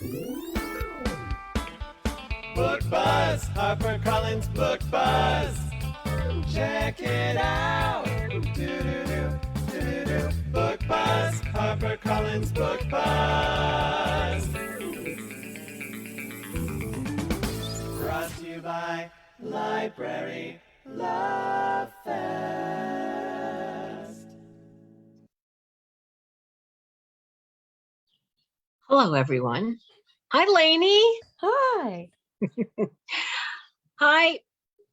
Book Buzz, HarperCollins Book Buzz. Check it out. Do-do-do, Book Buzz, HarperCollins Book Buzz. Brought to you by Library Love Fest. Hello, everyone. Hi, Lainey. Hi. Hi.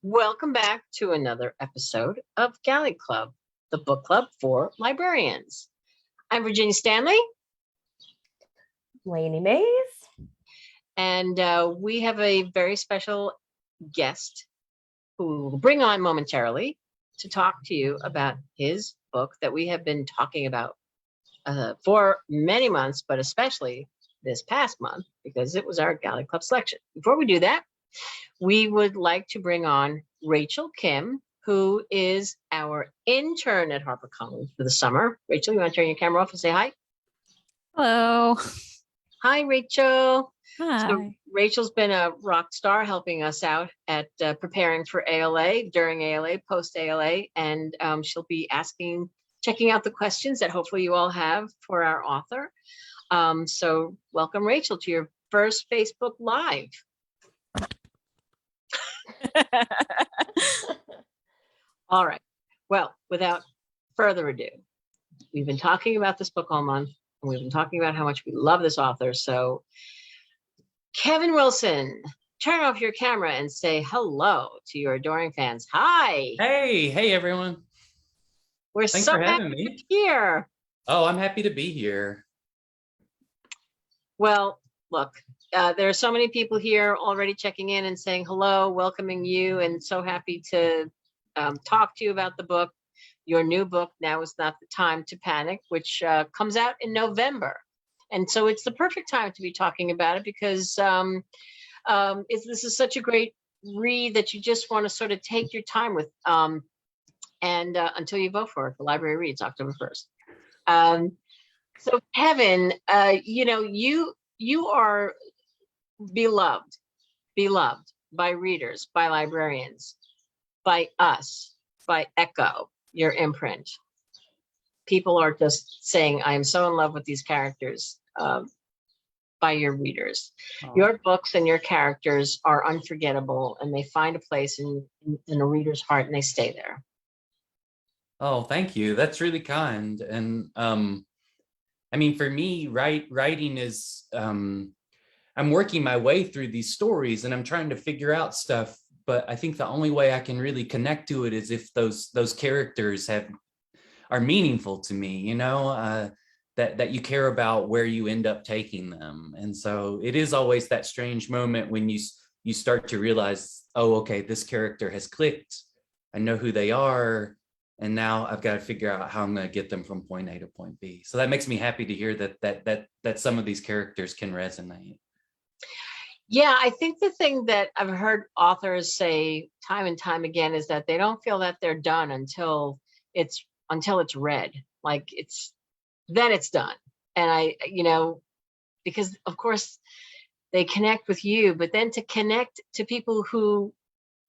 Welcome back to another episode of Galley Club, the book club for librarians. I'm Virginia Stanley. Lainey Mays. And we have a very special guest who we'll bring on momentarily to talk to you about his book that we have been talking about for many months, but especially this past month, because it was our Galley Club selection. Before we do that, we would like to bring on Rachel Kim, who is our intern at HarperCollins for the summer. Rachel, you want to turn your camera off and say hi? Hello. Hi, Rachel. Hi. So Rachel's been a rock star helping us out at preparing for ALA, during ALA, post ALA, and she'll be checking out the questions that hopefully you all have for our author. So welcome, Rachel, to your first Facebook Live. All right. Well, without further ado, we've been talking about this book all month, and we've been talking about how much we love this author. So Kevin Wilson, turn off your camera and say hello to your adoring fans. Hi. Hey everyone. We're Thanks so for having happy me. you're here. Oh, I'm happy to be here. Well, look, there are so many people here already checking in and saying hello, welcoming you, and so happy to talk to you about the book. Your new book, Now Is Not the Time to Panic, which comes out in November. And so it's the perfect time to be talking about it because this is such a great read that you just want to sort of take your time with until you vote for it. The library reads October 1st. So Kevin, you are beloved by readers, by librarians, by us, by Echo, your imprint. People are just saying, I am so in love with these characters by your readers. Oh. Your books and your characters are unforgettable, and they find a place in a reader's heart and they stay there. Oh, thank you. That's really kind. And I mean, for me, writing is, I'm working my way through these stories and I'm trying to figure out stuff. But I think the only way I can really connect to it is if those characters are meaningful to me, that you care about where you end up taking them. And so it is always that strange moment when you start to realize, oh, okay, this character has clicked. I know who they are. And now I've got to figure out how I'm going to get them from point A to point B. So that makes me happy to hear that some of these characters can resonate. Yeah, I think the thing that I've heard authors say time and time again is that they don't feel that they're done until it's read. Like then it's done. And because of course they connect with you, but then to connect to people who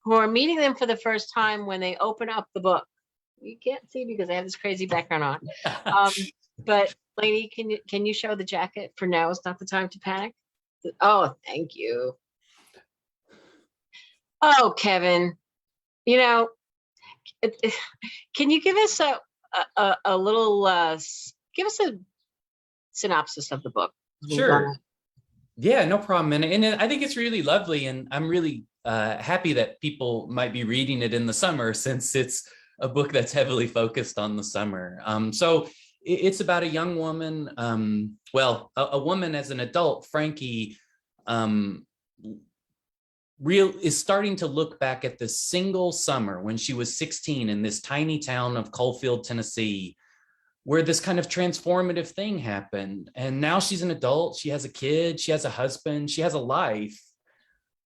are meeting them for the first time when they open up the book. You can't see because I have this crazy background on. But Lainey, can you show the jacket for Now Is Not the Time to Panic? Oh, thank you. Oh, Kevin, can you give us a little, give us a synopsis of the book? Sure. Yeah, no problem. And I think it's really lovely. And I'm really happy that people might be reading it in the summer since it's a book that's heavily focused on the summer. So it's about a young woman, a woman as an adult, Frankie, is starting to look back at this single summer when she was 16 in this tiny town of Coalfield, Tennessee, where this kind of transformative thing happened. And now she's an adult, she has a kid, she has a husband, she has a life.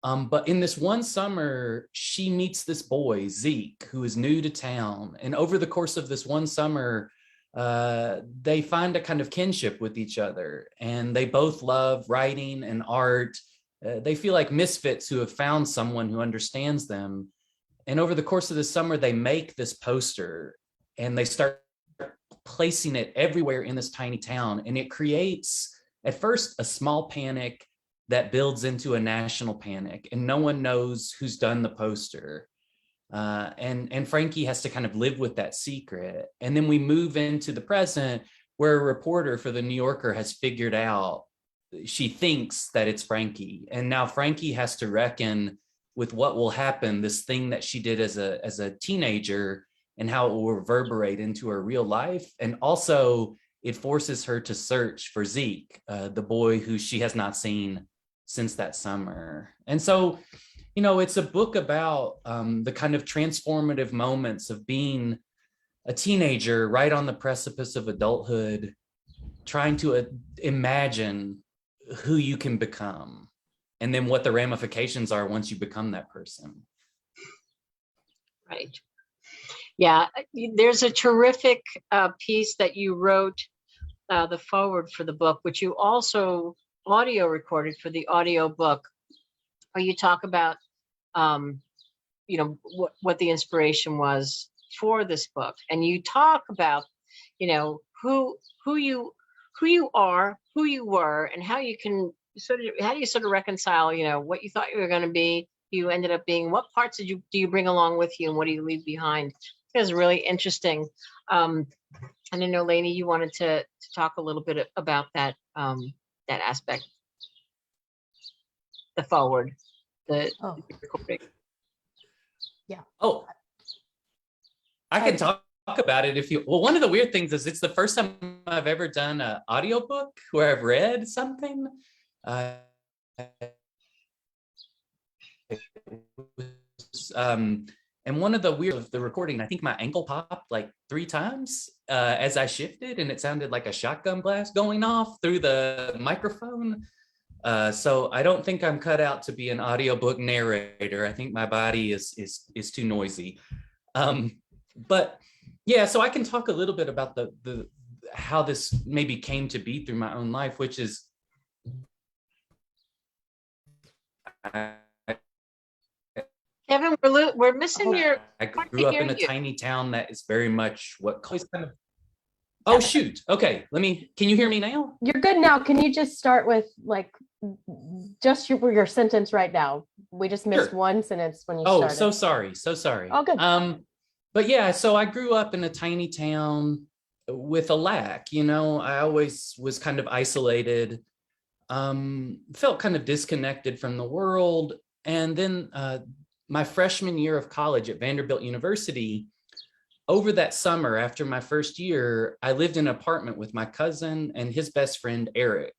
But in this one summer, she meets this boy, Zeke, who is new to town. And over the course of this one summer, they find a kind of kinship with each other, and they both love writing and art. They feel like misfits who have found someone who understands them. And over the course of the summer, they make this poster and they start placing it everywhere in this tiny town. And it creates, at first, a small panic that builds into a national panic, and no one knows who's done the poster. And Frankie has to kind of live with that secret. And then we move into the present, where a reporter for the New Yorker has figured out, she thinks that it's Frankie. And now Frankie has to reckon with what will happen, this thing that she did as a teenager, and how it will reverberate into her real life. And also it forces her to search for Zeke, the boy who she has not seen since that summer. And so, you know, it's a book about the kind of transformative moments of being a teenager right on the precipice of adulthood, trying to imagine who you can become, and then what the ramifications are once you become that person. Right. Yeah, there's a terrific piece that you wrote, the foreword for the book, which you also audio recorded for the audio book, where you talk about, you know, what the inspiration was for this book, and you talk about, you know, who you are, who you were, and how you can how do you sort of reconcile, you know, what you thought you were going to be, you ended up being. What parts do you bring along with you, and what do you leave behind? It was really interesting. And I know, Lainey, you wanted to talk a little bit about that that aspect, the forward, the recording. Yeah. Oh, I can talk about it if you. Well, one of the weird things is it's the first time I've ever done an audiobook where I've read something. And one of the weird of the recording, I think my ankle popped like 3 times as I shifted, and it sounded like a shotgun blast going off through the microphone. So I don't think I'm cut out to be an audiobook narrator. I think my body is too noisy. But yeah, so I can talk a little bit about the how this maybe came to be through my own life, which is Kevin, we're missing your. I grew up in a tiny town that is very much what kind of. Oh shoot! Okay, can you hear me now? You're good now. Can you just start with like just your sentence right now? We just missed one sentence when you started. So sorry. Oh, good. But yeah, so I grew up in a tiny town with a lack. You know, I always was kind of isolated, felt kind of disconnected from the world, and then my freshman year of college at Vanderbilt University, over that summer after my first year, I lived in an apartment with my cousin and his best friend, Eric.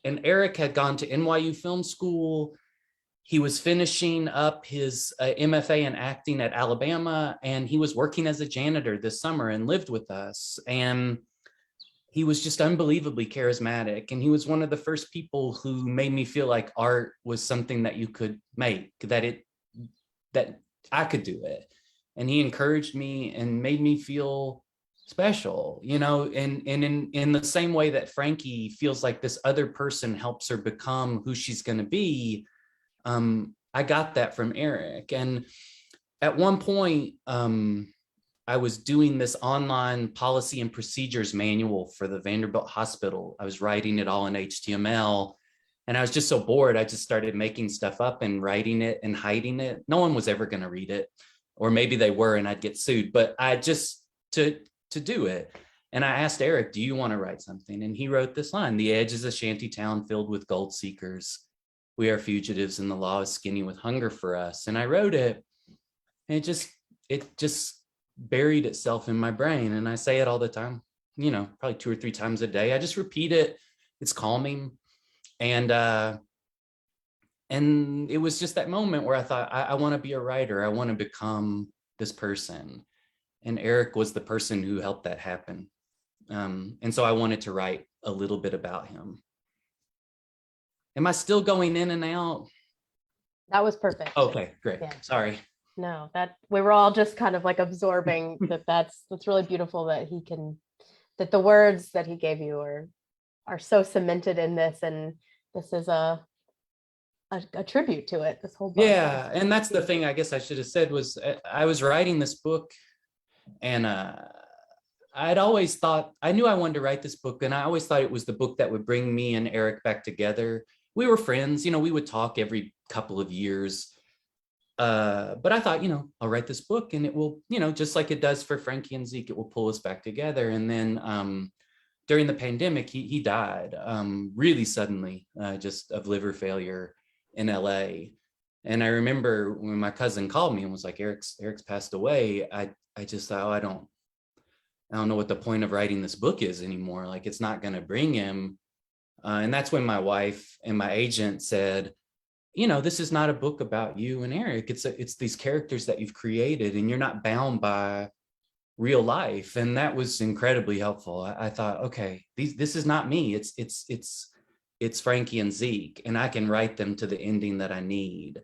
And Eric had gone to NYU Film School. He was finishing up his MFA in acting at Alabama, and he was working as a janitor this summer and lived with us. And he was just unbelievably charismatic. And he was one of the first people who made me feel like art was something that you could make, that I could do it. And he encouraged me and made me feel special, you know, and in the same way that Frankie feels like this other person helps her become who she's going to be. I got that from Eric. And at one point, I was doing this online policy and procedures manual for the Vanderbilt Hospital. I was writing it all in HTML. And I was just so bored, I just started making stuff up and writing it and hiding it. No one was ever going to read it, or maybe they were and I'd get sued, but I just to do it. And I asked Eric, do you want to write something? And he wrote this line: "The edge is a shanty town filled with gold seekers. We are fugitives and the law is skinny with hunger for us." And I wrote it, and it just buried itself in my brain. And I say it all the time, you know, probably 2 or 3 times a day. I just repeat it. It's calming. And it was just that moment where I thought, I want to be a writer. I want to become this person. And Eric was the person who helped that happen. And so I wanted to write a little bit about him. Am I still going in and out? That was perfect. Okay, great. Yeah. Sorry. No, that we were all just kind of like absorbing that's really beautiful that he can that the words that he gave you are so cemented in this, and this is a tribute to it, this whole book. Yeah, and that's the thing I guess I should have said was I was writing this book, and I'd always thought, I knew I wanted to write this book, and I always thought it was the book that would bring me and Eric back together. We were friends, we would talk every couple of years. But I thought, I'll write this book and it will, just like it does for Frankie and Zeke, it will pull us back together. And then during the pandemic, he died really suddenly, just of liver failure in LA. And I remember when my cousin called me and was like, Eric's passed away. I just thought, I don't know what the point of writing this book is anymore. Like, it's not going to bring him. And that's when my wife and my agent said, this is not a book about you and Eric. It's these characters that you've created, and you're not bound by real life. And that was incredibly helpful. I thought, okay, this is not me. It's Frankie and Zeke, and I can write them to the ending that I need.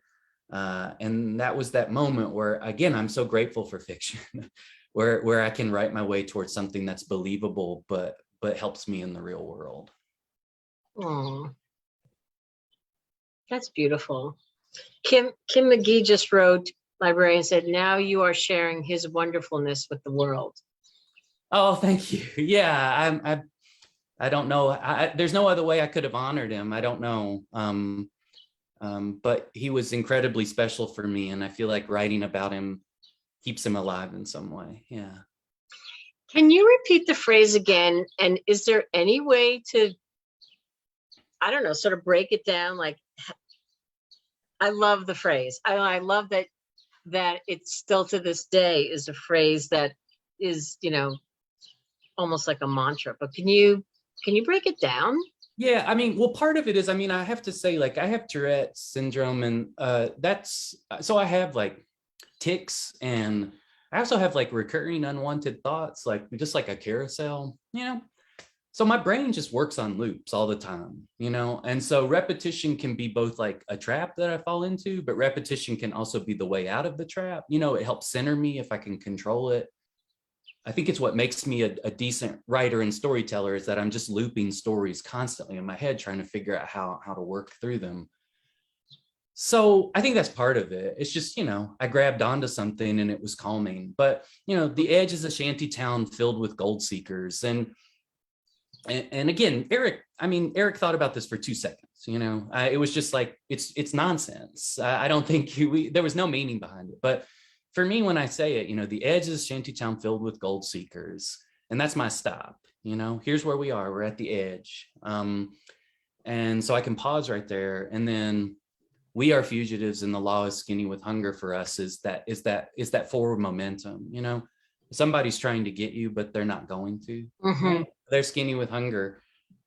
And that was that moment where, again, I'm so grateful for fiction, where I can write my way towards something that's believable, but helps me in the real world. Oh, that's beautiful. Kim McGee just wrote, librarian said, now you are sharing his wonderfulness with the world. Oh, thank you. Yeah, I don't know. There's no other way I could have honored him. I don't know. But he was incredibly special for me, and I feel like writing about him keeps him alive in some way. Yeah. Can you repeat the phrase again? And is there any way to, I don't know, sort of break it down? Like, I love the phrase. I love that it's still to this day is a phrase that is, almost like a mantra. But can you break it down? Yeah, I mean, well, part of it is, I have to say, like, I have Tourette's syndrome, and so I have like tics, and I also have like recurring unwanted thoughts, like just like a carousel, So my brain just works on loops all the time, and so repetition can be both like a trap that I fall into, but repetition can also be the way out of the trap. It helps center me if I can control it. I think it's what makes me a decent writer and storyteller, is that I'm just looping stories constantly in my head, trying to figure out how to work through them. So I think that's part of it. It's just, I grabbed onto something and it was calming. But, The Edge is a shanty town filled with gold seekers. And again, Eric thought about this for 2 seconds. It was just like, it's nonsense. I don't think there was no meaning behind it. But for me, when I say it, The Edge is a shanty town filled with gold seekers. And that's my stop. Here's where we are. We're at the edge. And so I can pause right there. And then we are fugitives, and the law is skinny with hunger for us is that forward momentum. Somebody's trying to get you, but they're not going to. Mm-hmm. Right? They're skinny with hunger,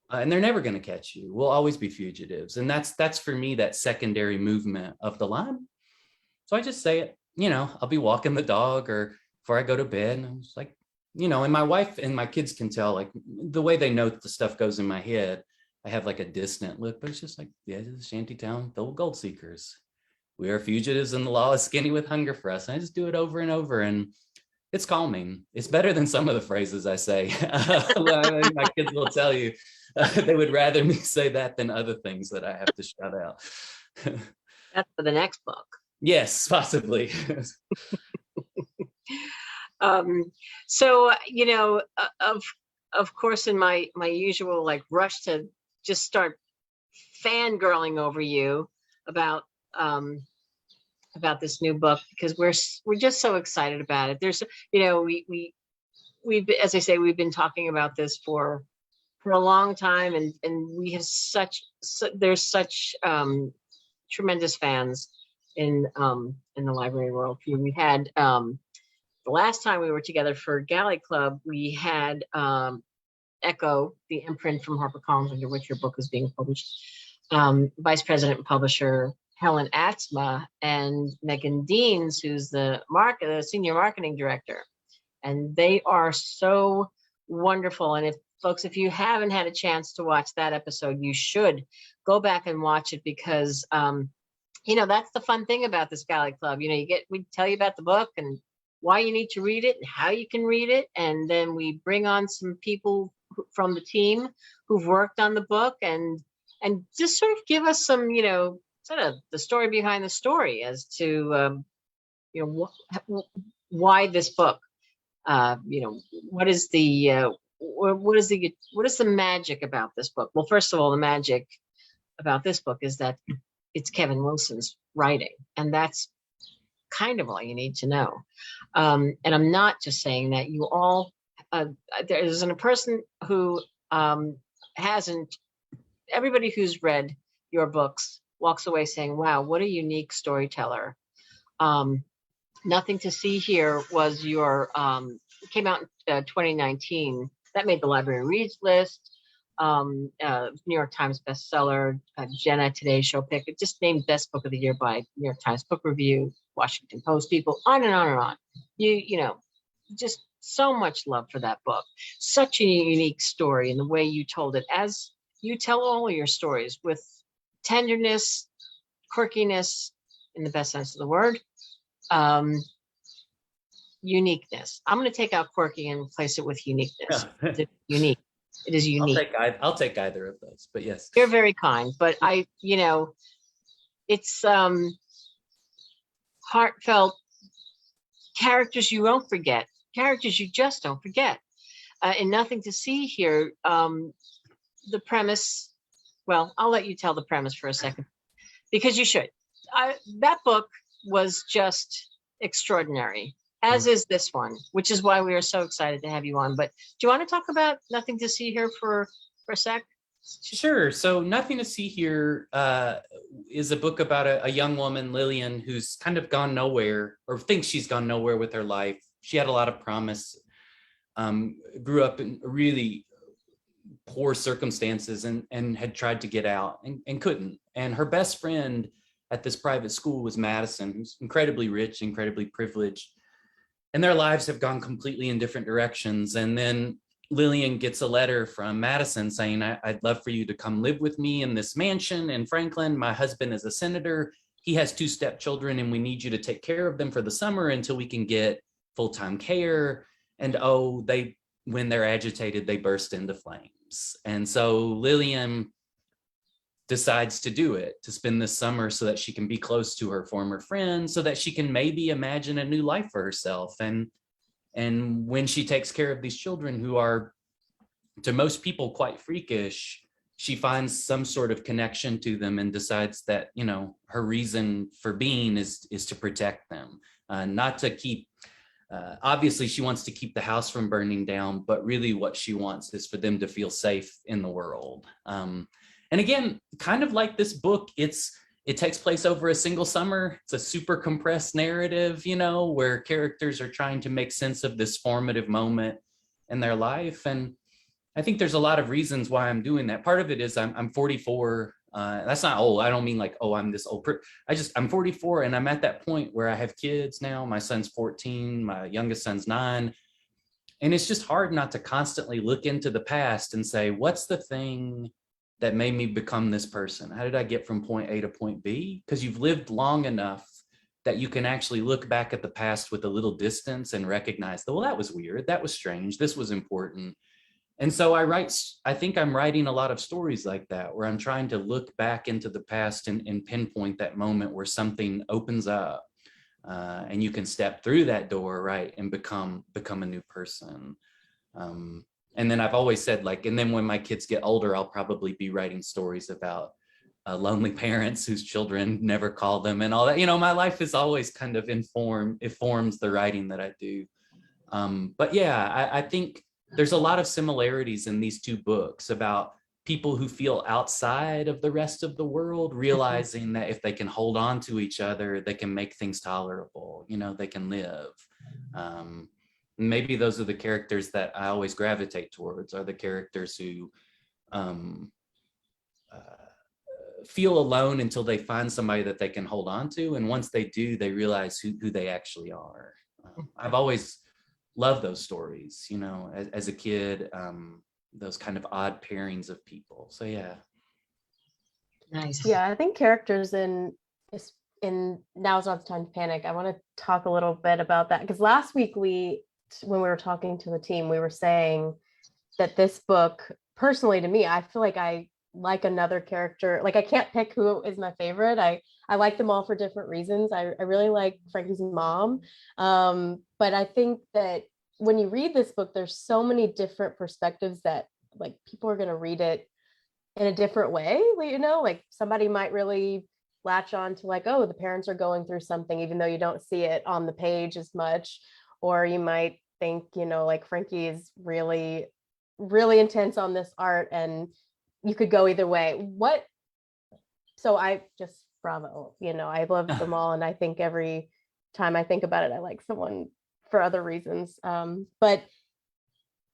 and they're never going to catch you. We'll always be fugitives. And that's for me, that secondary movement of the line. So I just say it, I'll be walking the dog or before I go to bed, and I'm just like, and my wife and my kids can tell, like, the way they know that the stuff goes in my head. I have like a distant look, but it's just like, the edge of the shanty town filled with gold seekers. We are fugitives, and the law is skinny with hunger for us. And I just do it over and over, and it's calming. It's better than some of the phrases I say. My kids will tell you they would rather me say that than other things that I have to shout out. That's for the next book. Yes, possibly. So, of course, in my usual like rush to just start fangirling over you about this new book, because we're just so excited about it. There's, we've, as I say, we've been talking about this for a long time, and we have there's such tremendous fans in the library world. We had the last time we were together for Galley Club, we had Echo, the imprint from HarperCollins under which your book is being published, Vice President and Publisher Helen Atzma, and Megan Deans, who's the Senior Marketing Director. And they are so wonderful. And if you haven't had a chance to watch that episode, you should go back and watch it, because that's the fun thing about this Galley Club. We tell you about the book, and why you need to read it and how you can read it. And then we bring on some people from the team who've worked on the book and just sort of give us some, sort of the story behind the story as to, why this book, what is the, what is the magic about this book? Well, first of all, the magic about this book is that it's Kevin Wilson's writing, and that's kind of all you need to know. And I'm not just saying that. You all, there isn't a person who hasn't. Everybody who's read your books walks away saying, "Wow, what a unique storyteller." Nothing to See Here was your came out in 2019. That made the library reads list. New York Times bestseller, Jenna Today Show pick. It just named best book of the year by New York Times Book Review, Washington Post people, on and on and on. Just so much love for that book. Such a unique story in the way you told it, as you tell all of your stories, with tenderness, quirkiness, in the best sense of the word, uniqueness. I'm going to take out quirky and replace it with uniqueness. It's unique. It is unique. I'll take either of those, but yes. You're very kind, but it's heartfelt characters you don't forget, characters you just don't forget. And Nothing to See Here, the premise, well, I'll let you tell the premise for a second, because you should. That book was just extraordinary, as is this one, which is why we are so excited to have you on. But do you want to talk about Nothing to See Here for a sec? Sure. So Nothing to See Here is a book about a young woman, Lillian, who's kind of gone nowhere, or thinks she's gone nowhere with her life. She had a lot of promise, grew up in really poor circumstances and had tried to get out and couldn't. And her best friend at this private school was Madison, who's incredibly rich, incredibly privileged. And their lives have gone completely in different directions. And then Lillian gets a letter from Madison saying, I'd love for you to come live with me in this mansion in Franklin. My husband is a senator. He has 2 stepchildren, and we need you to take care of them for the summer until we can get full-time care. And when they're agitated, they burst into flames. And so Lillian decides to do it, to spend this summer so that she can be close to her former friends, so that she can maybe imagine a new life for herself. And when she takes care of these children who are, to most people, quite freakish, she finds some sort of connection to them and decides that, her reason for being is to protect them, not to keep, obviously she wants to keep the house from burning down, but really what she wants is for them to feel safe in the world. And again, kind of like this book, it takes place over a single summer. It's a super compressed narrative, where characters are trying to make sense of this formative moment in their life. And I think there's a lot of reasons why I'm doing that. Part of it is I'm 44. That's not old. I don't mean like, I'm this old. I'm 44, and I'm at that point where I have kids now. My son's 14. My youngest son's 9. And it's just hard not to constantly look into the past and say, what's the thing that made me become this person? How did I get from point A to point B? Because you've lived long enough that you can actually look back at the past with a little distance and recognize that, well, that was weird. That was strange. This was important. And so I think I'm writing a lot of stories like that, where I'm trying to look back into the past and pinpoint that moment where something opens up, and you can step through that door, right, and become a new person. And then I've always said, and then when my kids get older, I'll probably be writing stories about lonely parents whose children never call them and all that. My life is always kind of informs the writing that I do. But yeah, I think there's a lot of similarities in these 2 books about people who feel outside of the rest of the world, realizing that if they can hold on to each other, they can make things tolerable, they can live. Maybe those are the characters that I always gravitate towards, are the characters who feel alone until they find somebody that they can hold on to. And once they do, they realize who they actually are. I've always loved those stories, as a kid, those kind of odd pairings of people. So yeah. Nice. Yeah, I think characters in in Now's Not the Time to Panic, I want to talk a little bit about that, because last week when we were talking to the team, we were saying that this book, personally to me, I feel like I like another character. Like I can't pick who is my favorite. I like them all for different reasons. I really like Frankie's mom. But I think that when you read this book, there's so many different perspectives that like people are going to read it in a different way. Like somebody might really latch on to like, oh, the parents are going through something, even though you don't see it on the page as much. Or you might think, like Frankie is really, really intense on this art, and you could go either way. So I just, bravo, I love them all. And I think every time I think about it, I like someone for other reasons. But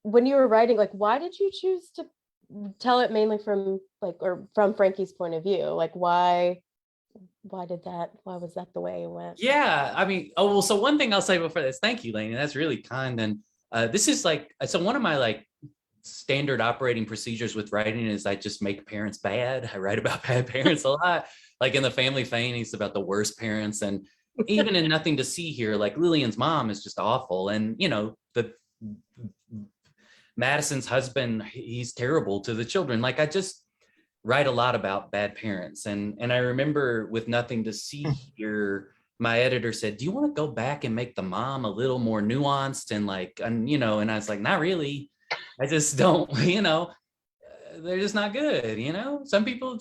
when you were writing, like, why did you choose to tell it mainly from Frankie's point of view? Like, why was that the way it went? Yeah, I mean, well, so one thing I'll say before this, thank you, Lainey, that's really kind. And this is so one of my like standard operating procedures with writing is I just make parents bad. I write about bad parents a lot, like in The Family Fannies about the worst parents. And even in Nothing to See Here, like Lillian's mom is just awful. And, the Madison's husband, he's terrible to the children. Like I just write a lot about bad parents. And I remember with Nothing to See Here, my editor said, do you want to go back and make the mom a little more nuanced and and I was like, not really. I just don't, they're just not good, some people,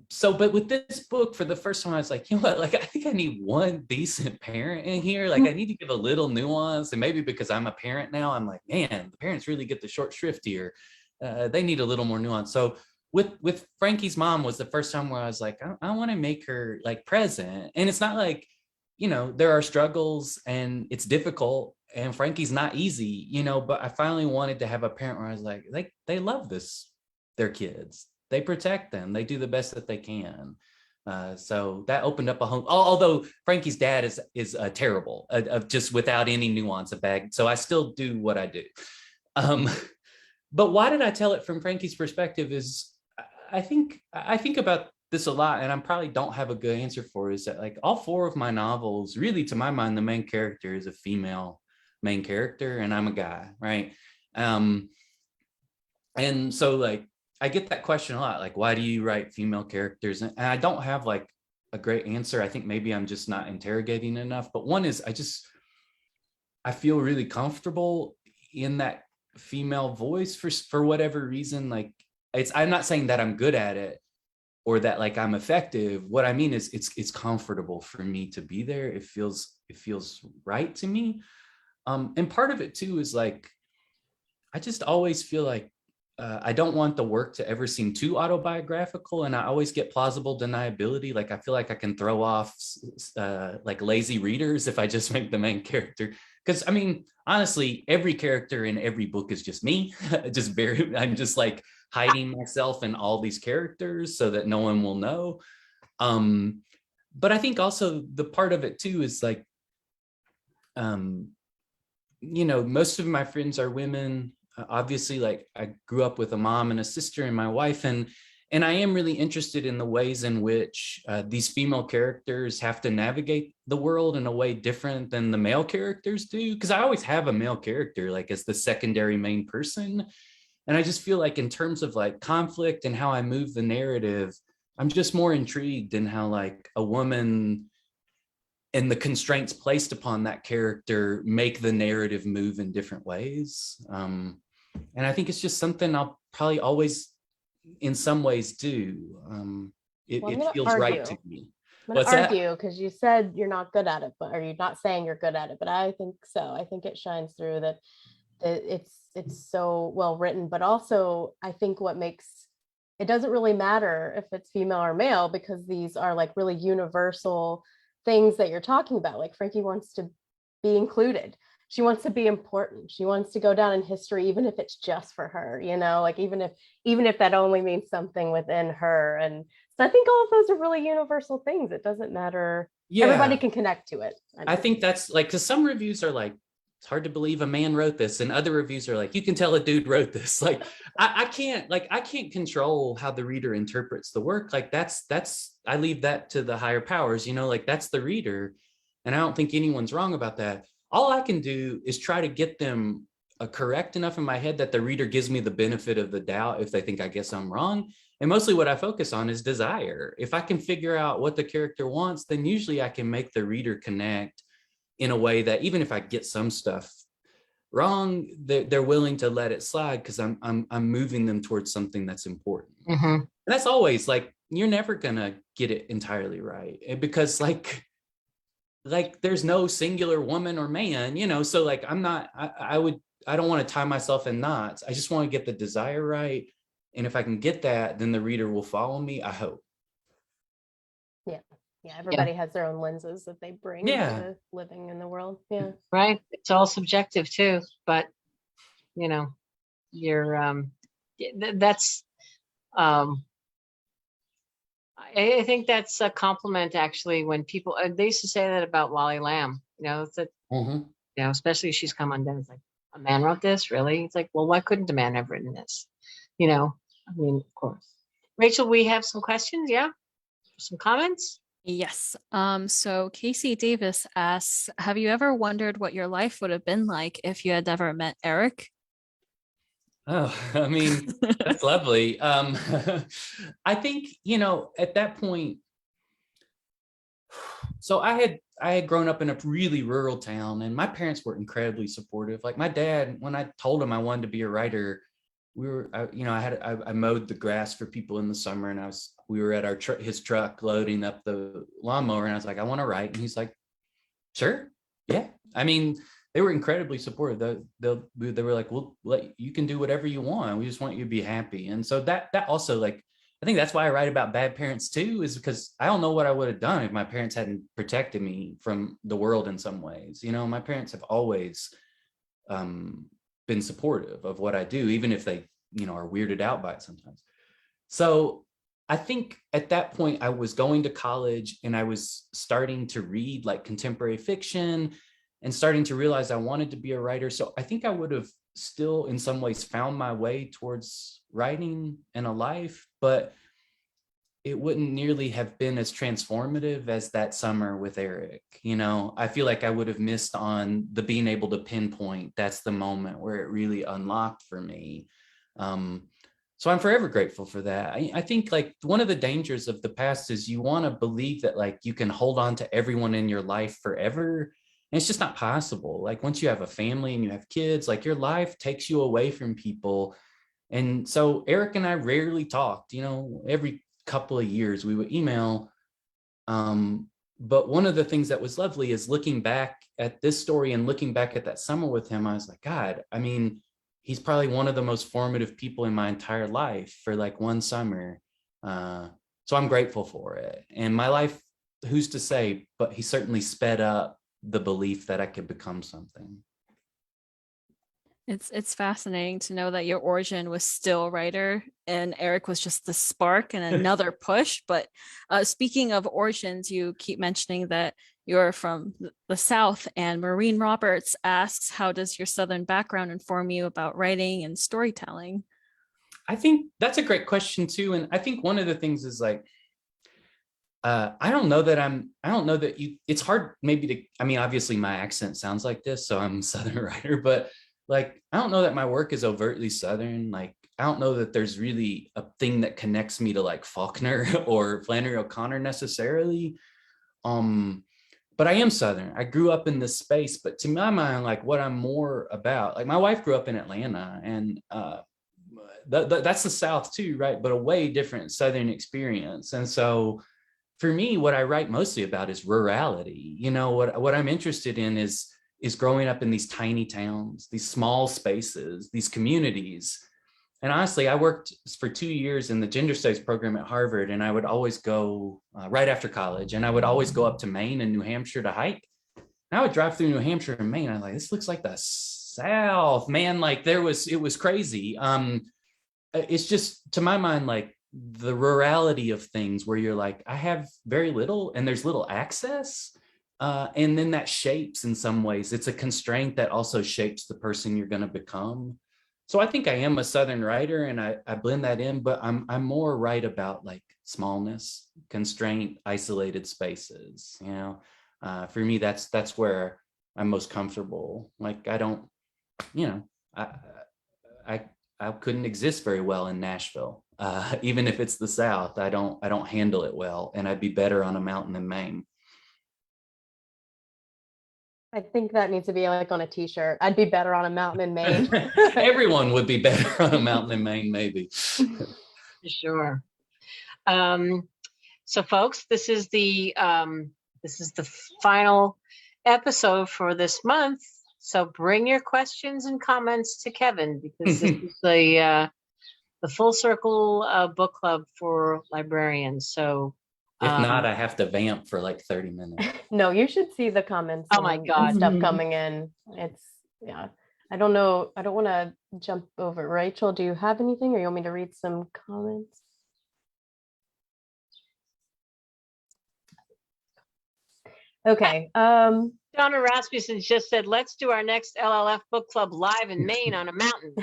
so, but with this book, for the first time, I was like, what, like, I think I need one decent parent in here. Like, I need to give a little nuance. And maybe because I'm a parent now, I'm like, man, the parents really get the short shrift here. They need a little more nuance. So with Frankie's mom was the first time where I was like, I want to make her like present. And it's not like, there are struggles and it's difficult and Frankie's not easy, but I finally wanted to have a parent where I was like, they love their kids. They protect them. They do the best that they can. So that opened up a home. Although Frankie's dad is terrible, of just without any nuance of bag. So I still do what I do. But why did I tell it from Frankie's perspective? Is I think about this a lot, and I probably don't have a good answer for it, is that like all four of my novels, really, to my mind, the main character is a female main character, and I'm a guy, right? And so like I get that question a lot, like, why do you write female characters? And I don't have like a great answer. I think maybe I'm just not interrogating enough. But one is I feel really comfortable in that female voice for whatever reason. Like I'm not saying that I'm good at it or that like I'm effective. What I mean is it's comfortable for me to be there. It feels right to me. And part of it too is like, I just always feel like I don't want the work to ever seem too autobiographical, and I always get plausible deniability. Like I feel like I can throw off like lazy readers if I just make the main character. Because I mean, honestly, every character in every book is just me. I'm just like hiding myself in all these characters so that no one will know. But I think also the part of it too is like, most of my friends are women. Obviously, like I grew up with a mom and a sister and my wife, and I am really interested in the ways in which these female characters have to navigate the world in a way different than the male characters do. Because I always have a male character like as the secondary main person, and I just feel like in terms of like conflict and how I move the narrative, I'm just more intrigued in how like a woman and the constraints placed upon that character make the narrative move in different ways. And I think it's just something I'll probably always, in some ways, do. It feels right to me. I'm going to argue because you said you're not good at it, but are you not saying you're good at it? But I think so. I think it shines through that it's so well written, but also I think what makes it doesn't really matter if it's female or male, because these are like really universal things that you're talking about. Like Frankie wants to be included. She wants to be important. She wants to go down in history, even if it's just for her, like even if that only means something within her. And so I think all of those are really universal things. It doesn't matter. Yeah. Everybody can connect to it. I think that's like, because some reviews are like, it's hard to believe a man wrote this. And other reviews are like, you can tell a dude wrote this. Like, I can't control how the reader interprets the work. Like I leave that to the higher powers, like that's the reader. And I don't think anyone's wrong about that. All I can do is try to get them correct enough in my head that the reader gives me the benefit of the doubt if they think I guess I'm wrong. And mostly what I focus on is desire. If I can figure out what the character wants, then usually I can make the reader connect in a way that even if I get some stuff wrong, they're willing to let it slide because I'm moving them towards something that's important. Mm-hmm. And that's always like, you're never gonna get it entirely right because like there's no singular woman or man, so like I don't want to tie myself in knots. I just want to get the desire right. And if I can get that, then the reader will follow me, I hope. Yeah, everybody has their own lenses that they bring to living in the world. Yeah. Right. It's all subjective too, but you're that's I think that's a compliment actually when people they used to say that about Wally Lamb, it's that especially she's come undone. It's like, a man wrote this, really? It's like, well, why couldn't a man have written this? Of course. Rachel, we have some questions, some comments. Yes. So Casey Davis asks, have you ever wondered what your life would have been like if you had never met Eric? Oh, I mean, that's lovely. I think, at that point, so I had grown up in a really rural town and my parents were incredibly supportive. Like my dad, when I told him I wanted to be a writer, I mowed the grass for people in the summer and we were at his truck loading up the lawnmower and I was like, I want to write. And he's like, sure. Yeah. I mean, they were incredibly supportive. They were like, well, you can do whatever you want. We just want you to be happy. And so that also, like, I think that's why I write about bad parents too, is because I don't know what I would have done if my parents hadn't protected me from the world in some ways. My parents have always been supportive of what I do, even if they, are weirded out by it sometimes. So I think at that point I was going to college and I was starting to read like contemporary fiction and starting to realize I wanted to be a writer. So I think I would have still in some ways found my way towards writing and a life, but it wouldn't nearly have been as transformative as that summer with Eric. I feel like I would have missed on the being able to pinpoint that's the moment where it really unlocked for me. So I'm forever grateful for that. I think like one of the dangers of the past is you want to believe that like you can hold on to everyone in your life forever. And it's just not possible. Like once you have a family and you have kids, like your life takes you away from people. And so Eric and I rarely talked, every couple of years we would email. But one of the things that was lovely is looking back at this story and looking back at that summer with him, I was like, God, I mean, he's probably one of the most formative people in my entire life for like one summer. So I'm grateful for it. And my life, who's to say, but he certainly sped up the belief that I could become something. It's fascinating to know that your origin was still a writer and Eric was just the spark and another push. But speaking of origins, you keep mentioning that you're from the South, and Maureen Roberts asks, how does your Southern background inform you about writing and storytelling? I think that's a great question too. And I think one of the things is like, I don't know that it's hard maybe to, I mean, obviously my accent sounds like this, so I'm a Southern writer, but like, I don't know that my work is overtly Southern. Like, I don't know that there's really a thing that connects me to like Faulkner or Flannery O'Connor necessarily. But I am Southern. I grew up in this space, but to my mind, like what I'm more about, like my wife grew up in Atlanta and that's the South too, right? But a way different Southern experience. And so for me, what I write mostly about is rurality. What I'm interested in is growing up in these tiny towns, these small spaces, these communities. And honestly, I worked for 2 years in the gender studies program at Harvard, and I would always go right after college, and I would always go up to Maine and New Hampshire to hike. And I would drive through New Hampshire and Maine. I'm like, this looks like the South, man. Like it was crazy. It's just, to my mind, like the rurality of things where you're like, I have very little and there's little access. And then that shapes, in some ways, it's a constraint that also shapes the person you're going to become. So I think I am a Southern writer, and I blend that in, but I'm more right about like smallness, constraint, isolated spaces. You know, for me, that's where I'm most comfortable. Like I don't, you know, I I couldn't exist very well in Nashville, even if it's the South. I don't handle it well, and I'd be better on a mountain in Maine. I think that needs to be like on a t-shirt. I'd be better on a mountain in Maine. Everyone would be better on a mountain in Maine, maybe. For sure. So folks, this is the final episode for this month. So bring your questions and comments to Kevin, because this is the Full Circle book club for librarians. So If not, I have to vamp for like 30 minutes. No, you should see the comments. Oh my and God. stuff coming in. It's yeah. I don't know. I don't want to jump over. Rachel, do you have anything, or you want me to read some comments? Okay. Donna Rasmussen just said, let's do our next LLF book club live in Maine on a mountain.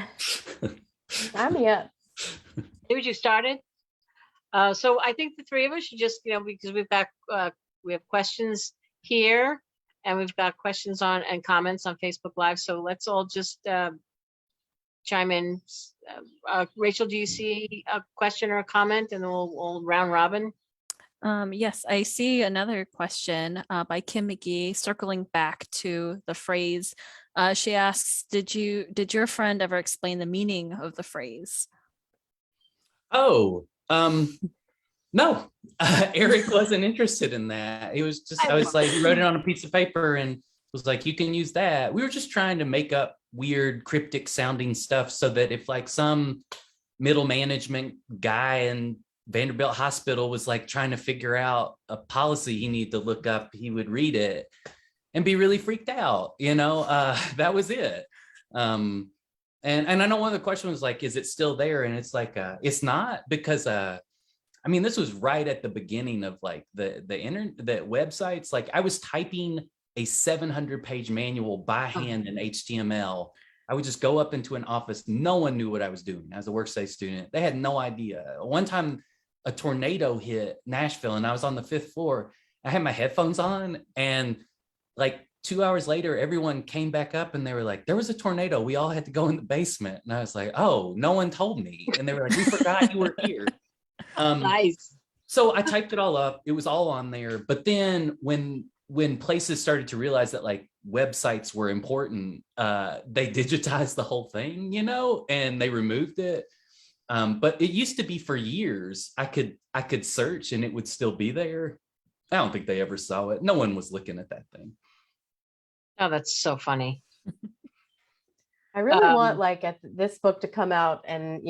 Sign me up. See what you started? So I think the three of us should just, because we have questions here, and we've got questions on and comments on Facebook Live. So let's all just chime in. Rachel, do you see a question or a comment? And then we'll round robin. Yes, I see another question by Kim McGee, circling back to the phrase. She asks, did your friend ever explain the meaning of the phrase? Oh, no, Eric wasn't interested in that. It was just, I was like, he wrote it on a piece of paper and was like, you can use that. We were just trying to make up weird cryptic sounding stuff so that if like some middle management guy in Vanderbilt Hospital was like trying to figure out a policy he needed to look up, he would read it and be really freaked out, that was it. And I know one of the questions was like, is it still there? And it's like, it's not, because this was right at the beginning of like the websites. Like I was typing a 700-page manual by hand in HTML. I would just go up into an office. No one knew what I was doing as a workspace student. They had no idea. One time a tornado hit Nashville and I was on the 5th floor. I had my headphones on, and like 2 hours later, everyone came back up and they were like, there was a tornado. We all had to go in the basement. And I was like, oh, no one told me. And they were like, we forgot you were here. Nice. So I typed it all up. It was all on there. But then when places started to realize that like websites were important, they digitized the whole thing, and they removed it. But it used to be for years, I could search and it would still be there. I don't think they ever saw it. No one was looking at that thing. Oh, that's so funny. I really want like this book to come out and,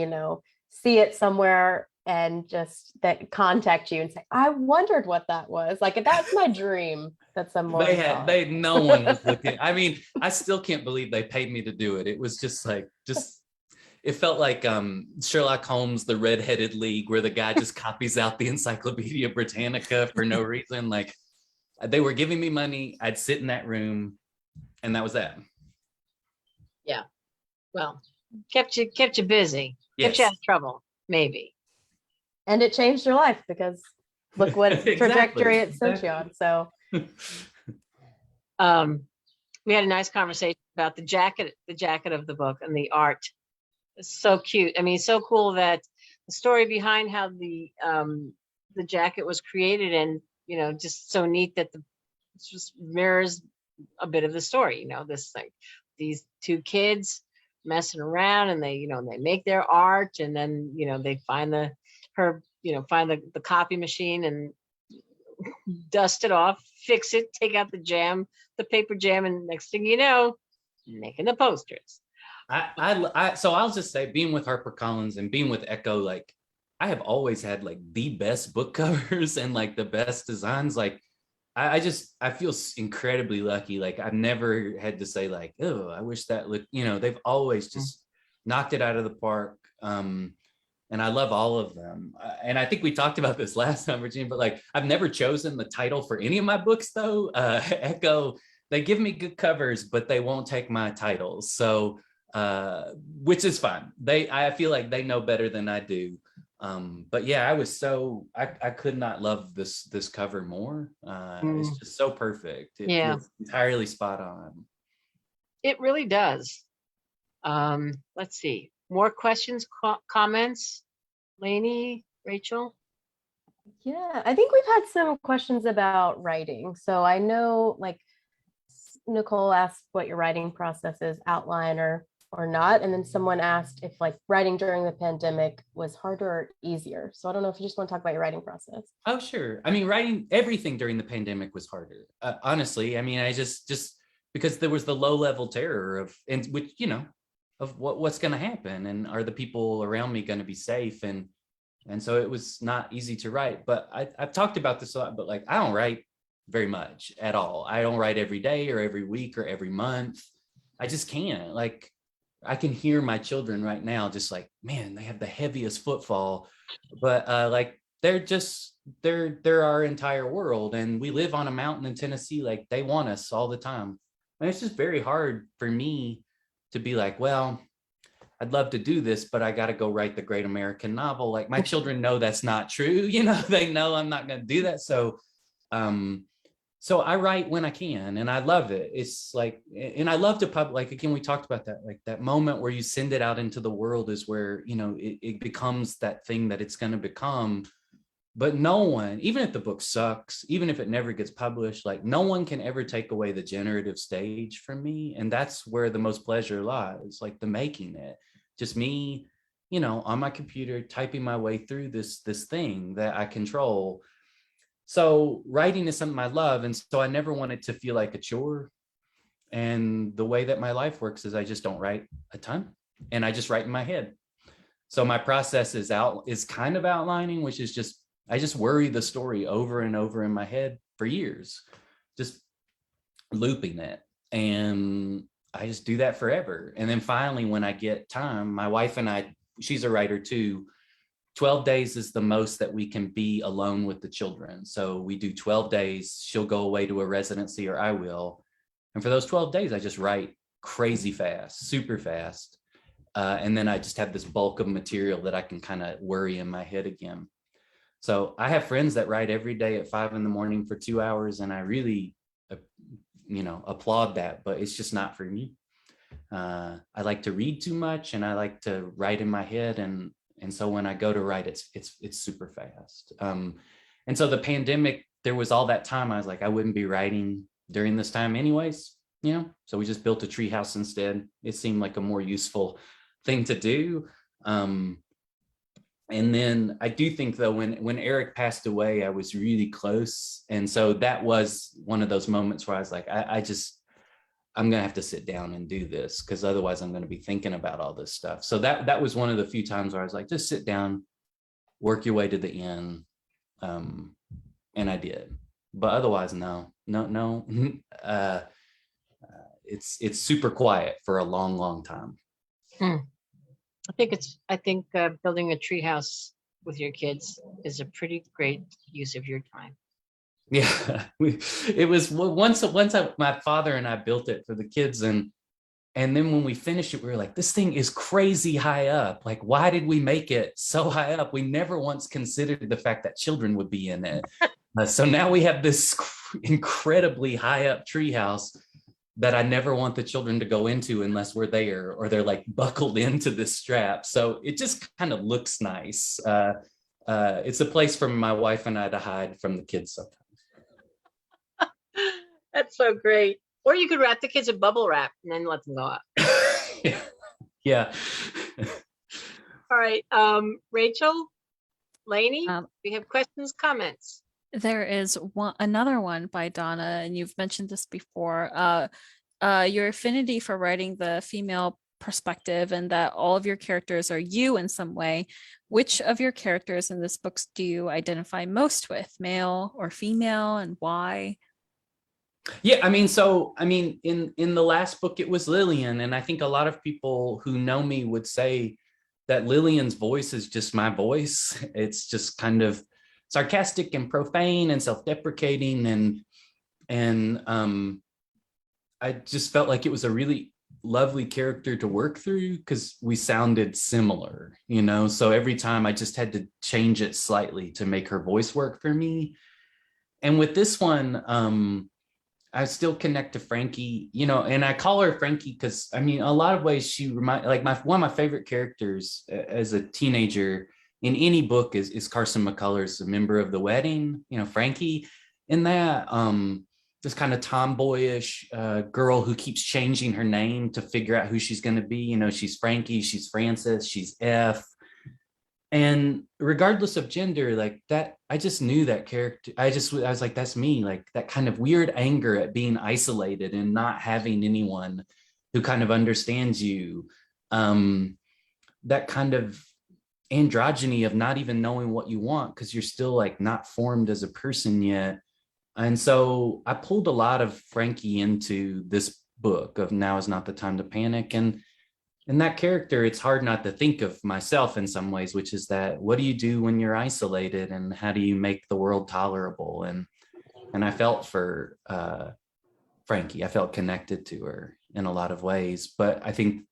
see it somewhere and just that contact you and say, I wondered what that was. Like, that's my dream that someone no one was looking. I still can't believe they paid me to do it. It was just it felt like Sherlock Holmes, the Red-Headed League, where the guy just copies out the Encyclopedia Britannica for no reason. Like they were giving me money. I'd sit in that room and that was that. Yeah. Well, kept you busy. Yes. Kept you out of trouble, maybe. And it changed your life, because look what Exactly. trajectory it sent you on. So we had a nice conversation about the jacket of the book and the art. It's so cute. So cool that the story behind how the jacket was created, and just so neat that it just mirrors a bit of the story. This thing, these two kids messing around, and they make their art, and then they find the copy machine and dust it off, fix it, take out the paper jam, and next thing you know, making the posters. So I'll just say, being with HarperCollins and being with Echo, like I have always had like the best book covers and like the best designs. Like I feel incredibly lucky. Like I've never had to say like, oh, I wish that looked, they've always just knocked it out of the park. And and I love all of them. And I think we talked about this last time, Virginia, but like I've never chosen the title for any of my books though. Echo, they give me good covers, but they won't take my titles. So which is fine. I feel like they know better than I do. But yeah, I could not love this cover more. It's just so perfect. It Yeah. feels entirely spot on. It really does. Let's see. More questions, comments? Lainey, Rachel? Yeah, I think we've had some questions about writing. So I know like Nicole asked what your writing process is, outline or not. And then someone asked if like writing during the pandemic was harder or easier. So I don't know if you just want to talk about your writing process. Oh, sure. I mean, writing everything during the pandemic was harder. Honestly, I mean, I just because there was the low level terror of, and which, you know, of what's going to happen, and are the people around me going to be safe, and so it was not easy to write. But I've talked about this a lot, but like I don't write very much at all. I don't write every day or every week or every month. I just can't. Like I can hear my children right now, just like, man, they have the heaviest footfall, but like they're our entire world, and we live on a mountain in Tennessee. Like they want us all the time, and it's just very hard for me to be like, well, I'd love to do this, but I got to go write the great American novel. Like my children know that's not true. You know, they know I'm not going to do that. So I write when I can, and I love it. It's like, and I love to like, again, we talked about that, like that moment where you send it out into the world is where, you know, it becomes that thing that it's going to become. But no one, even if the book sucks, even if it never gets published, like no one can ever take away the generative stage from me. And that's where the most pleasure lies, like the making it. Just me, you know, on my computer, typing my way through this thing that I control. So writing is something I love. And so I never want it to feel like a chore. And the way that my life works is I just don't write a ton, and I just write in my head. So my process is kind of outlining, which is just, I just worry the story over and over in my head for years, just looping it. And I just do that forever. And then finally, when I get time, my wife and I, she's a writer too, 12 days is the most that we can be alone with the children. So we do 12 days. She'll go away to a residency, or I will. And for those 12 days, I just write crazy fast, super fast. And then I just have this bulk of material that I can kind of worry in my head again. So I have friends that write every day at 5 a.m. for 2 hours. And I really, you know, applaud that, but it's just not for me. I like to read too much, and I like to write in my head. And so when I go to write, it's super fast. And so the pandemic, there was all that time I was like, I wouldn't be writing during this time anyways, you know? So we just built a treehouse instead. It seemed like a more useful thing to do. And then I do think though, when Eric passed away, I was really close. And so that was one of those moments where I was like, I'm going to have to sit down and do this, because otherwise I'm going to be thinking about all this stuff. So that was one of the few times where I was like, just sit down, work your way to the end. And I did, but otherwise, no. It's super quiet for a long time. I think building a treehouse with your kids is a pretty great use of your time. Yeah, it was once my father and I built it for the kids, and then when we finished it, we were like, this thing is crazy high up. Like, why did we make it so high up? We never once considered the fact that children would be in it. So now we have this incredibly high up treehouse that I never want the children to go into unless we're there, or they're like buckled into this strap. So it just kind of looks nice. It's a place for my wife and I to hide from the kids sometimes. That's so great. Or you could wrap the kids in bubble wrap and then let them go out. Yeah. All right. Rachel, Lainey, we have questions, comments. There is another one by Donna, and you've mentioned this before. Your affinity for writing the female perspective, and that all of your characters are you in some way. Which of your characters in this book do you identify most with, male or female, and why? Yeah, I mean, in the last book, it was Lillian. And I think a lot of people who know me would say that Lillian's voice is just my voice. It's just kind of sarcastic and profane and self-deprecating, and I just felt like it was a really lovely character to work through because we sounded similar, you know. So every time I just had to change it slightly to make her voice work for me. And with this one, I still connect to Frankie, you know, and I call her Frankie because I mean, a lot of ways she like one of my favorite characters as a teenager in any book is Carson McCullers, a member of the wedding, you know, Frankie. In that, this kind of tomboyish girl who keeps changing her name to figure out who she's going to be. You know, she's Frankie, she's Frances, she's F. And regardless of gender, like that, I just knew that character. I was like, that's me, like that kind of weird anger at being isolated and not having anyone who kind of understands you. That kind of androgyny of not even knowing what you want because you're still like not formed as a person yet. And so I pulled a lot of Frankie into this book of Now Is Not the Time to Panic. And in that character, it's hard not to think of myself in some ways, which is that what do you do when you're isolated and how do you make the world tolerable? And I felt for Frankie, I felt connected to her in a lot of ways. But I think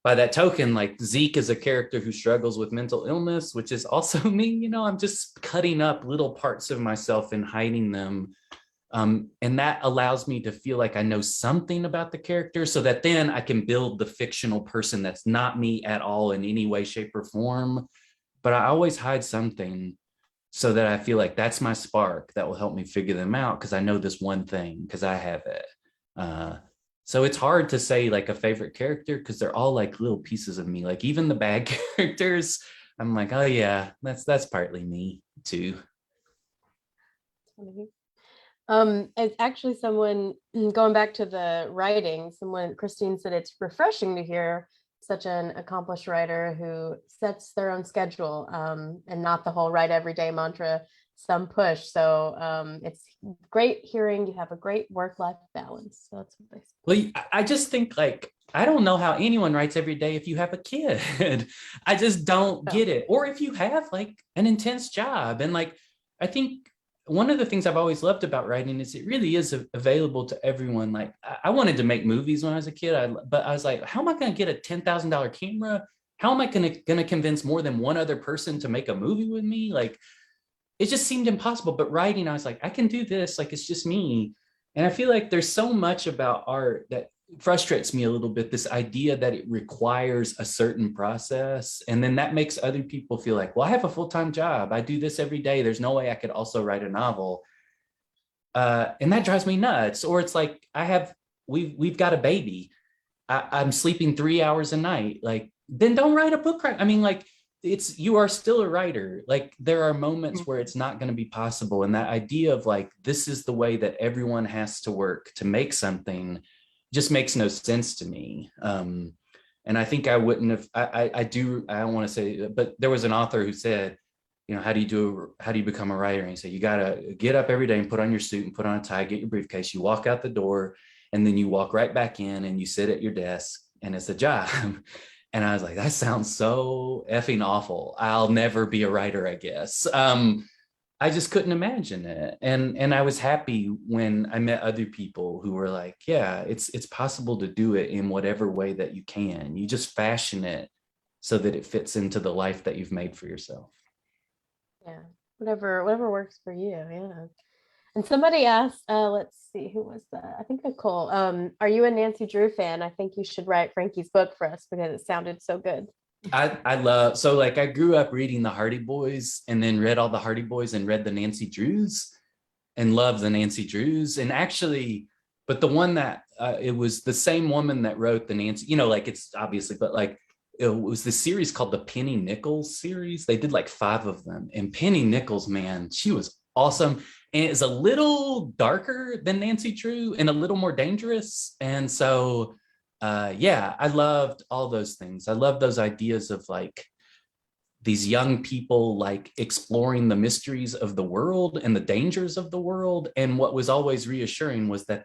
by that token, like Zeke is a character who struggles with mental illness, which is also me. You know, I'm just cutting up little parts of myself and hiding them. And that allows me to feel like I know something about the character so that then I can build the fictional person that's not me at all in any way, shape, or form. But I always hide something so that I feel like that's my spark that will help me figure them out because I know this one thing because I have it. So it's hard to say like a favorite character because they're all like little pieces of me. Like even the bad characters, I'm like, oh yeah, that's partly me too. It's actually someone going back to the writing, Christine said it's refreshing to hear such an accomplished writer who sets their own schedule and not the whole write every day mantra, some push. So it's great hearing you have a great work-life balance. So that's what Well, I just think like, I don't know how anyone writes every day if you have a kid. I just don't get it. Or if you have like an intense job. And like, I think one of the things I've always loved about writing is it really is available to everyone. Like I wanted to make movies when I was a kid, but I was like, how am I going to get a $10,000 camera? How am I going to convince more than one other person to make a movie with me? Like, it just seemed impossible. But writing, I was like, I can do this. Like, it's just me. And I feel like there's so much about art that frustrates me a little bit, this idea that it requires a certain process. And then that makes other people feel like, well, I have a full-time job. I do this every day. There's no way I could also write a novel. And that drives me nuts. Or it's like, we've got a baby. I'm sleeping 3 hours a night. Like, then don't write a book. I mean, like, you are still a writer. Like there are moments where it's not going to be possible. And that idea of like, this is the way that everyone has to work to make something just makes no sense to me. And I think I wouldn't have, I don't want to say, but there was an author who said, you know, how do you become a writer? And he said, you got to get up every day and put on your suit and put on a tie, get your briefcase, you walk out the door, and then you walk right back in and you sit at your desk and it's a job. And I was like, that sounds so effing awful. I'll never be a writer, I guess. I just couldn't imagine it. And I was happy when I met other people who were like, yeah, it's possible to do it in whatever way that you can. You just fashion it so that it fits into the life that you've made for yourself. Yeah, whatever works for you. Yeah. And somebody asked, let's see, who was that? I think Nicole. Are you a Nancy Drew fan? I think you should write Frankie's book for us because it sounded so good. I love, so like I grew up reading the Hardy Boys and then read all the Hardy Boys and read the Nancy Drews and loved the Nancy Drews. And actually, but the one that it was the same woman that wrote the Nancy, you know, like it's obviously, but like it was the series called the Penny Nichols series. They did like 5 of them. And Penny Nichols, man, she was awesome. And it's a little darker than Nancy Drew and a little more dangerous. And so, yeah, I loved all those things. I love those ideas of like these young people like exploring the mysteries of the world and the dangers of the world. And what was always reassuring was that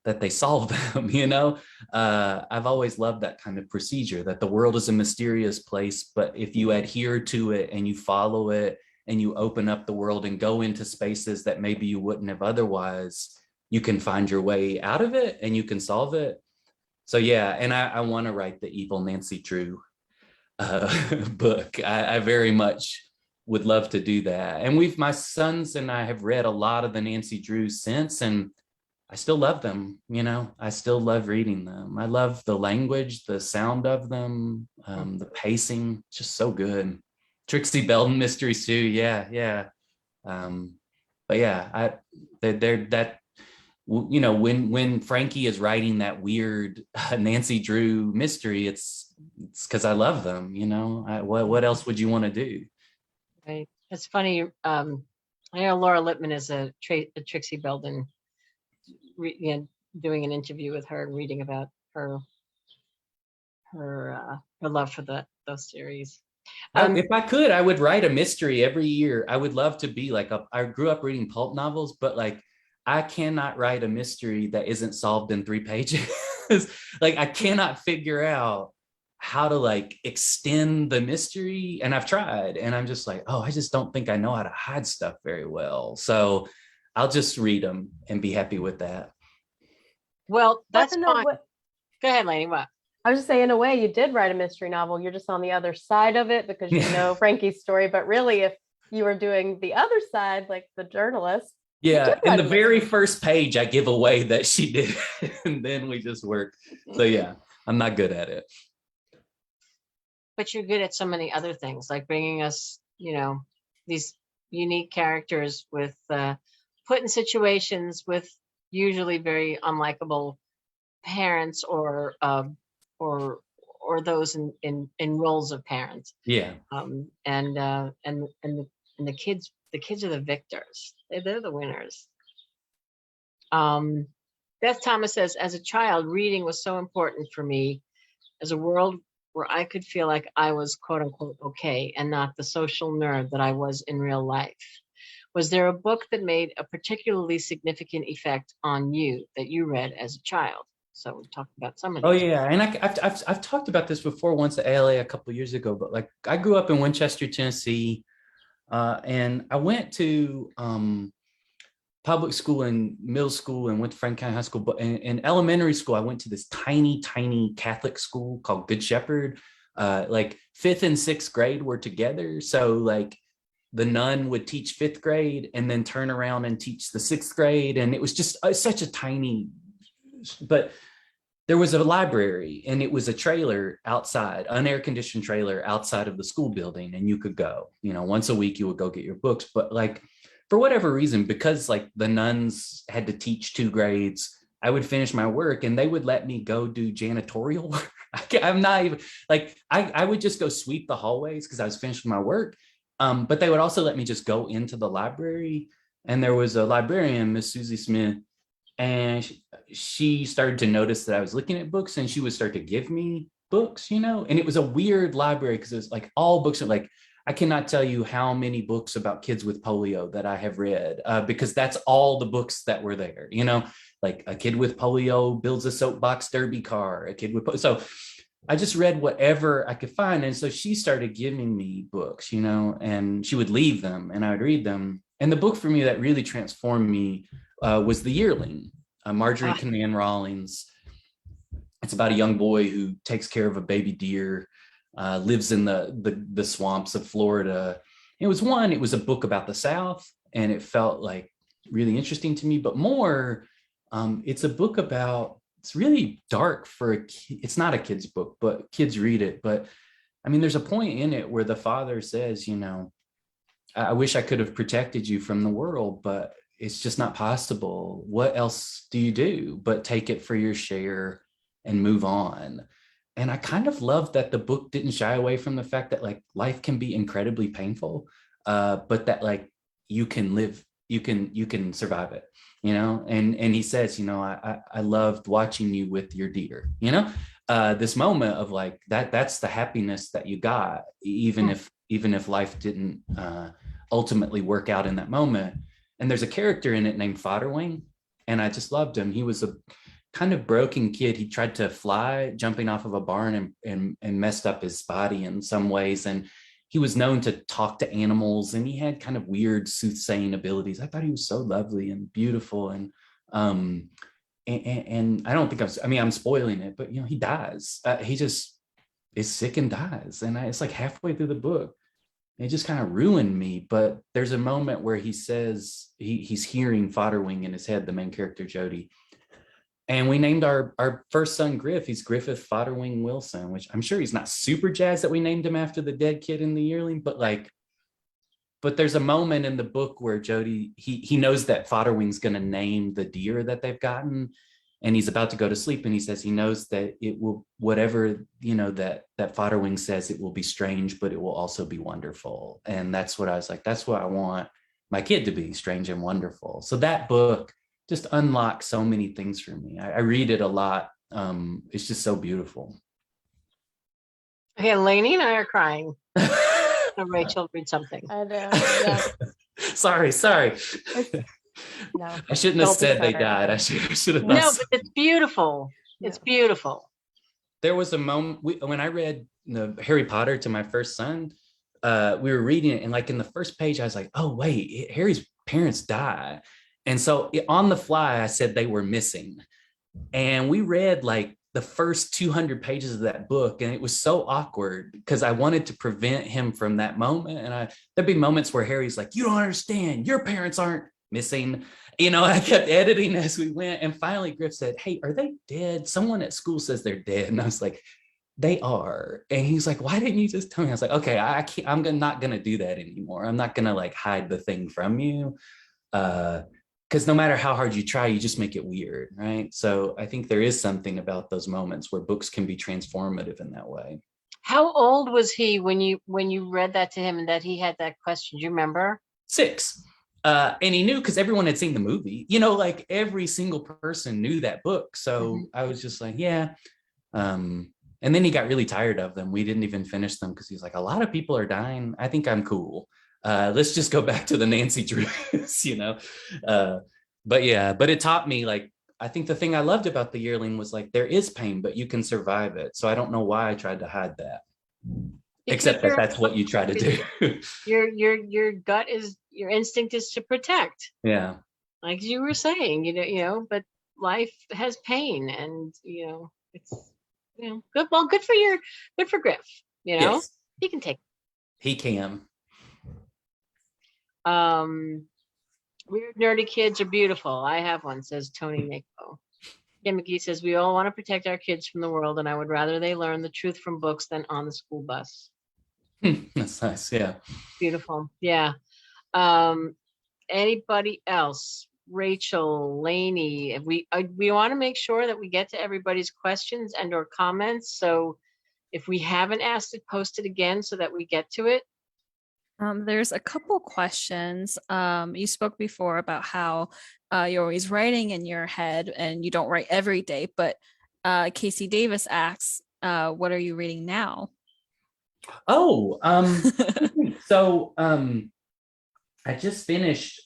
that they solve them, you know. I've always loved that kind of procedure, that the world is a mysterious place, but if you adhere to it and you follow it and you open up the world and go into spaces that maybe you wouldn't have otherwise, you can find your way out of it and you can solve it. So yeah, and I want to write the evil Nancy Drew book. I very much would love to do that. And my sons and I have read a lot of the Nancy Drews since, and I still love them. You know, I still love reading them. I love the language, the sound of them, the pacing, just so good. Trixie Belden mysteries too. Yeah, yeah. But yeah, they're that. You know, when Frankie is writing that weird Nancy Drew mystery, it's because I love them. You know, what else would you want to do? Right. It's funny. I know Laura Lippman is a Trixie Belden, doing an interview with her and reading about her love for those series. If I could, I would write a mystery every year. I would love to be like I grew up reading pulp novels, but like I cannot write a mystery that isn't solved in 3 pages. Like I cannot figure out how to like extend the mystery. And I've tried, and I'm just like, oh, I just don't think I know how to hide stuff very well. So I'll just read them and be happy with that. Well, that's No, fine. Go ahead, Lainey. What? I was just saying, in a way, you did write a mystery novel. You're just on the other side of it because you know Frankie's story. But really, if you were doing the other side, like the journalist. Yeah, in the very first page, I give away that she did, and then we just work. So yeah, I'm not good at it. But you're good at so many other things, like bringing us, these unique characters with put in situations with usually very unlikable parents or those in roles of parents. Yeah. And the kids are the victors. They're the winners. Beth Thomas says, as a child, reading was so important for me as a world where I could feel like I was quote unquote okay and not the social nerd that I was in real life. Was there a book that made a particularly significant effect on you that you read as a child? So we talked about some of these. Oh yeah, and I've talked about this before once at ALA a couple of years ago. But like I grew up in Winchester, Tennessee, and I went to public school and middle school and went to Franklin County High School. But in elementary school, I went to this tiny Catholic school called Good Shepherd. Like 5th and 6th grade were together. So like the nun would teach 5th grade and then turn around and teach the 6th grade. And it was just such a tiny, but there was a library and it was a trailer outside, an air conditioned trailer outside of the school building. And you could go, once a week you would go get your books. But like, for whatever reason, because like the nuns had to teach 2 grades, I would finish my work and they would let me go do janitorial work. I'm not even like, I would just go sweep the hallways because I was finishing my work. But they would also let me just go into the library. And there was a librarian, Miss Susie Smith, and she started to notice that I was looking at books and she would start to give me books, and it was a weird library because it was like all books are like, I cannot tell you how many books about kids with polio that I have read because that's all the books that were there, like a kid with polio builds a soapbox derby car, a kid with so I just read whatever I could find. And so she started giving me books, and she would leave them and I would read them. And the book for me that really transformed me was The Yearling, Marjorie Conan Rawlings. It's about a young boy who takes care of a baby deer, lives in the swamps of Florida. It was a book about the South, and it felt like really interesting to me, but more, it's a book about, it's really dark for a kid. It's not a kid's book, but kids read it. But I mean, there's a point in it where the father says, I wish I could have protected you from the world, but it's just not possible. What else do you do but take it for your share and move on? And I kind of love that the book didn't shy away from the fact that like life can be incredibly painful, but that like you can live, you can survive it, and he says, I loved watching you with your deer, this moment of like that's the happiness that you got, even if life didn't ultimately work out in that moment. And there's a character in it named Fodderwing, and I just loved him. He was kind of broken kid. He tried to fly, jumping off of a barn, and messed up his body in some ways. And he was known to talk to animals, and he had kind of weird soothsaying abilities. I thought he was so lovely and beautiful. And I don't think I'm spoiling it, but he dies. He just is sick and dies. And it's like halfway through the book. It just kind of ruined me. But there's a moment where he says he's hearing Fodderwing in his head, the main character, Jody. And we named our first son Griff. He's Griffith Fodderwing Wilson, which I'm sure he's not super jazzed that we named him after the dead kid in the yearling, but there's a moment in the book where Jody, he knows that Fodderwing's going to name the deer that they've gotten, and he's about to go to sleep, and he says he knows that it will, whatever, that Fodderwing says, it will be strange, but it will also be wonderful. And that's what I was like, that's what I want my kid to be, strange and wonderful. So that book just unlocks so many things for me. I read it a lot. It's just so beautiful. Okay, Lainey and I are crying. So Rachel, read something. I know. Yeah. Sorry. No. I shouldn't have Don't be said they sorry. died. I should have. No, but it's beautiful. It's beautiful. There was a moment when I read Harry Potter to my first son. We were reading it, and like in the first page, I was like, "Oh wait, Harry's parents die," and so on the fly, I said they were missing, and we read like the first 200 pages of that book, and it was so awkward because I wanted to prevent him from that moment. And there'd be moments where Harry's like, "You don't understand. Your parents aren't missing." I kept editing as we went, and finally Griff said, "Hey, are they dead? Someone at school says they're dead." And I was like, "They are." And he's like, "Why didn't you just tell me?" I was like, "Okay, I can't. I'm not gonna do that anymore. I'm not gonna like hide the thing from you." Because no matter how hard you try, you just make it weird, right? So I think there is something about those moments where books can be transformative in that way. How old was he when you read that to him and that he had that question? Do you remember? 6. And he knew because everyone had seen the movie. Like every single person knew that book. So I was just like, yeah. And then he got really tired of them. We didn't even finish them because he's like, a lot of people are dying. I think I'm cool. Let's just go back to the Nancy Drews, but it taught me, like, I think the thing I loved about the yearling was like, there is pain, but you can survive it. So I don't know why I tried to hide that, except that that's what you try to do. Your gut is, your instinct is to protect. Yeah. Like you were saying, but life has pain, and, it's, good. Well, good for Griff, Yes. he can take. He can. Weird nerdy kids are beautiful. I have one, says Tony Nico. Kim McGee says, we all want to protect our kids from the world, and I would rather they learn the truth from books than on the school bus. That's nice. Yeah. Beautiful. Yeah. Anybody else? Rachel, Lainey, we want to make sure that we get to everybody's questions and or comments. So if we haven't asked it, post it again so that we get to it. There's a couple questions. You spoke before about how you're always writing in your head and you don't write every day, but Casey Davis asks, what are you reading now? Oh, so I just finished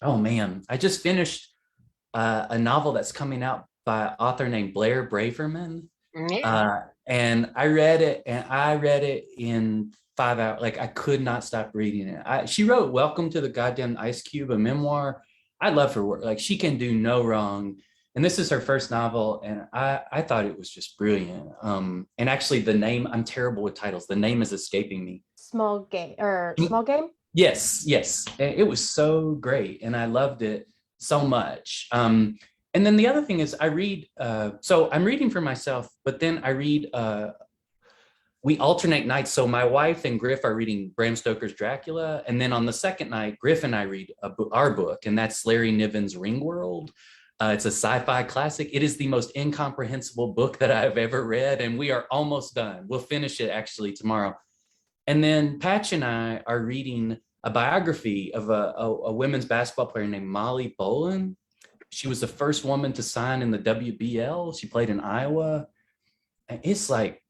a novel that's coming out by an author named Blair Braverman. Yeah. And I read it in 5 hours. Like, I could not stop reading it. She wrote Welcome to the Goddamn Ice Cube, a memoir. I love her work. Like, she can do no wrong. And this is her first novel, and I thought it was just brilliant. And actually the name, I'm terrible with titles. The name is escaping me. Small Game? Yes. It was so great, and I loved it so much. And then the other thing is I read, so I'm reading for myself, but then I read, we alternate nights. So my wife and Griff are reading Bram Stoker's Dracula. And then on the second night, Griff and I read our book, and that's Larry Niven's Ringworld. It's a sci-fi classic. It is the most incomprehensible book that I've ever read, and we are almost done. We'll finish it actually tomorrow. And then Patch and I are reading a biography of a women's basketball player named Molly Bolin. She was the first woman to sign in the WBL. She played in Iowa. And it's like,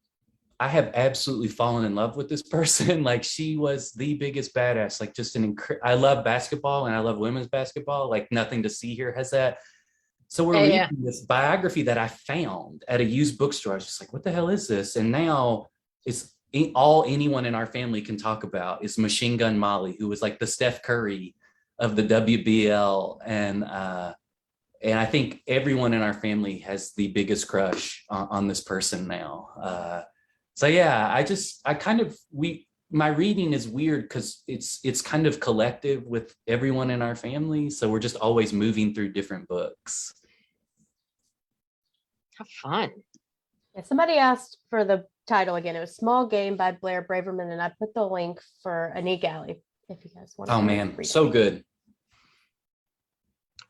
I have absolutely fallen in love with this person. Like, she was the biggest badass. Like, just I love basketball, and I love women's basketball. Like, Nothing to See Here has that. So we're Yeah, reading this biography that I found at a used bookstore. I was just like, what the hell is this? And now it's all anyone in our family can talk about is Machine Gun Molly, who was like the Steph Curry of the WBL. And I think everyone in our family has the biggest crush on this person now. So yeah, my reading is weird because it's kind of collective with everyone in our family. So we're just always moving through different books. how fun. Yeah, somebody asked for the title again. It was Small Game by Blair Braverman, and I put the link for June Galley if you guys want to Oh man, read so it. good.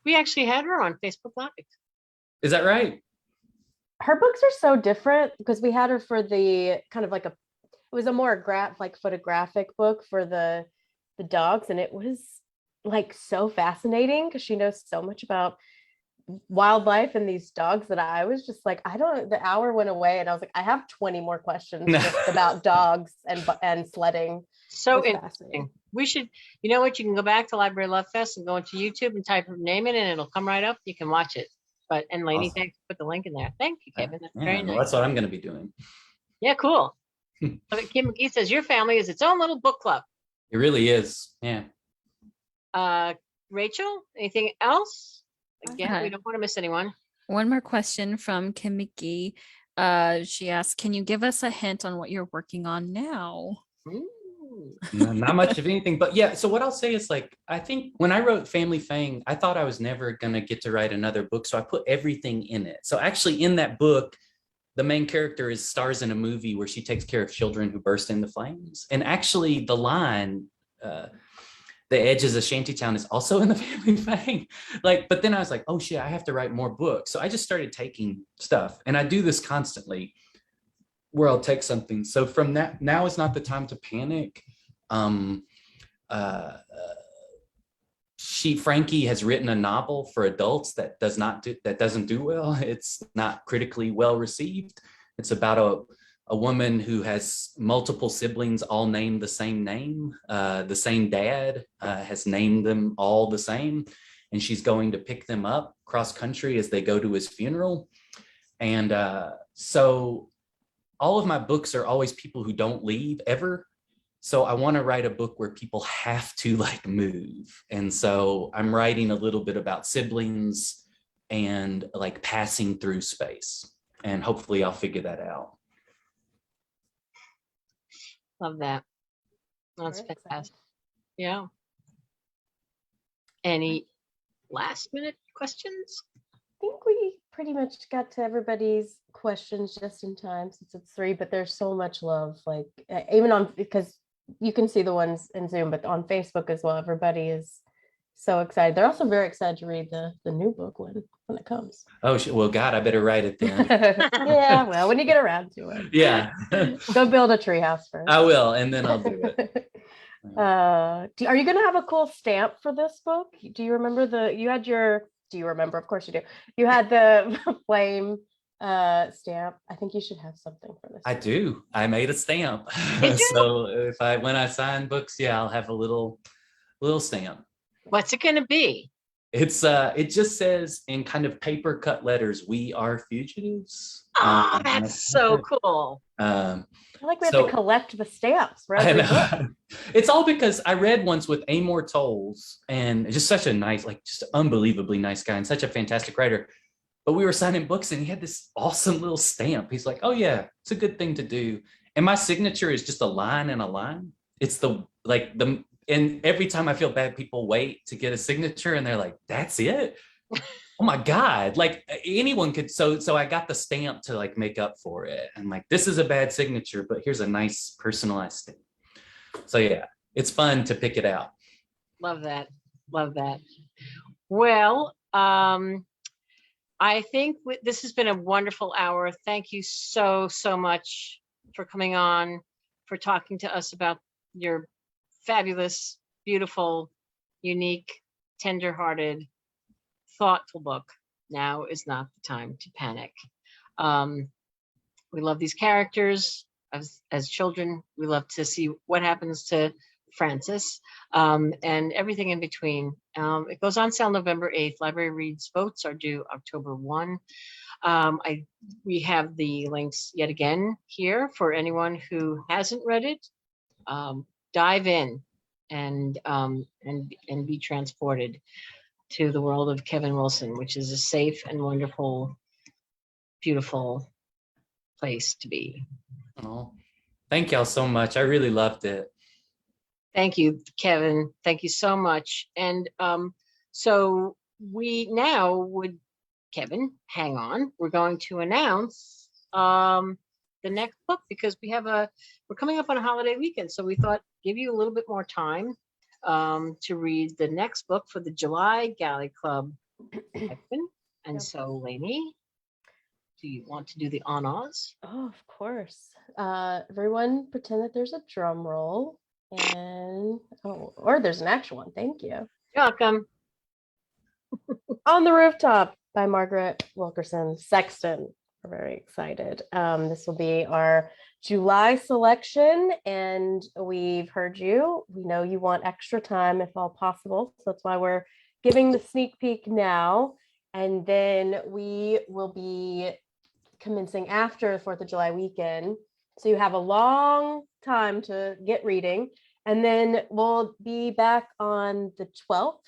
We actually had her on Facebook Live. Is that right? Her books are so different because we had her for the kind of like it was a more photographic book for the dogs, and it was like so fascinating because she knows so much about wildlife and these dogs that I was just like, the hour went away and I was like, I have 20 more questions just about dogs and sledding. So It was interesting. We should, you know what? You can go back to Library Love Fest and go into YouTube and type her name in, and it'll come right up. You can watch it. And Lainey, Awesome. thanks for put the link in there. Thank you, Kevin. That's Yeah, very well, nice. that's what I'm going to be doing. Yeah, cool. Kim McGee says your family is its own little book club. It really is. Yeah. Rachel, anything else? Again, Okay. we don't want to miss anyone. One more question from Kim McGee. She asked, can you give us a hint on what you're working on now? Ooh. Not much of anything, but yeah. So what I'll say is like, I think when I wrote Family Fang, I thought I was never going to get to write another book. So I put everything in it. So actually in that book, the main character stars in a movie where she takes care of children who burst into flames. And actually the line, the edge is a shantytown is also in the Family Fang. But then I was like, oh shit, I have to write more books. So I just started taking stuff, and I do this constantly where I'll take something. So from that, now is not the time to panic. Frankie has written a novel for adults that doesn't do well. It's not critically well received. It's about a woman who has multiple siblings, all named the same name. The same dad has named them all the same, and she's going to pick them up cross country as they go to his funeral. And so all of my books are always people who don't leave ever. So I want to write a book where people have to move. And so I'm writing a little bit about siblings and passing through space. And hopefully I'll figure that out. Love that. That's Very fantastic. exciting. Yeah. Any last minute questions? I think we pretty much got to everybody's questions just in time since it's 3, but there's so much love, even on, because you can see the ones in Zoom, but on Facebook as well, everybody is so excited. They're also very excited to read the new book when it comes. Oh, well, God, I better write it then. Yeah, well, when you get around to it. Yeah. Go build a treehouse first. I will, and then I'll do it. Are you going to have a cool stamp for this book? Do you remember do you remember? Of course you do. You had the flame stamp. I think you should have something for this. I do. I made a stamp. Did you? So when I sign books, yeah, I'll have a little stamp. What's it going to be? It just says in kind of paper cut letters, "We are fugitives." Oh, that's so cool. I feel like we have to collect the stamps for every book. It's all because I read once with Amor Tolles, and just such a nice, just unbelievably nice guy and such a fantastic writer. But we were signing books and he had this awesome little stamp. He's like, oh yeah, it's a good thing to do. And my signature is just a line and a line. It's and every time I feel bad, people wait to get a signature and they're like, that's it? Oh my God, anyone could. So I got the stamp to make up for it. I'm like, this is a bad signature, but here's a nice personalized stamp. So yeah, it's fun to pick it out. Love that. Love that. Well, I think this has been a wonderful hour. Thank you so much for coming on, for talking to us about your fabulous, beautiful, unique, tender-hearted, thoughtful book. Now is not the time to panic. We love these characters as children. We love to see what happens to Francis, and everything in between. It goes on sale November 8th. Library Reads votes are due October 1. We have the links yet again here for anyone who hasn't read it. Dive in and be transported to the world of Kevin Wilson, which is a safe and wonderful, beautiful place to be. Oh, thank y'all so much. I really loved it. Thank you, Kevin. Thank you so much. And so we now would, Kevin, hang on. We're going to announce the next book because we're coming up on a holiday weekend. So we thought give you a little bit more time to read the next book for the July Galley Club. And Yep. so, Lainey, do you want to do the honors? Oh, of course. Everyone pretend that there's a drum roll and or there's an actual one. Thank you. You're welcome. On the Rooftop by Margaret Wilkerson Sexton. We're very excited. This will be our July selection, and we've heard you. We know you want extra time if all possible. So that's why we're giving the sneak peek now. And then we will be commencing after the 4th of July weekend. So you have a long time to get reading. And then we'll be back on the 12th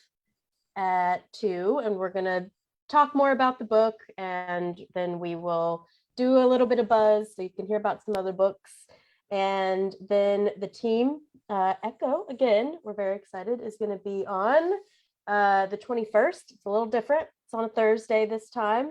at 2, and we're going to talk more about the book, and then we will do a little bit of buzz so you can hear about some other books. And then the team, Echo, again, we're very excited, is going to be on the 21st. It's a little different. It's on a Thursday this time,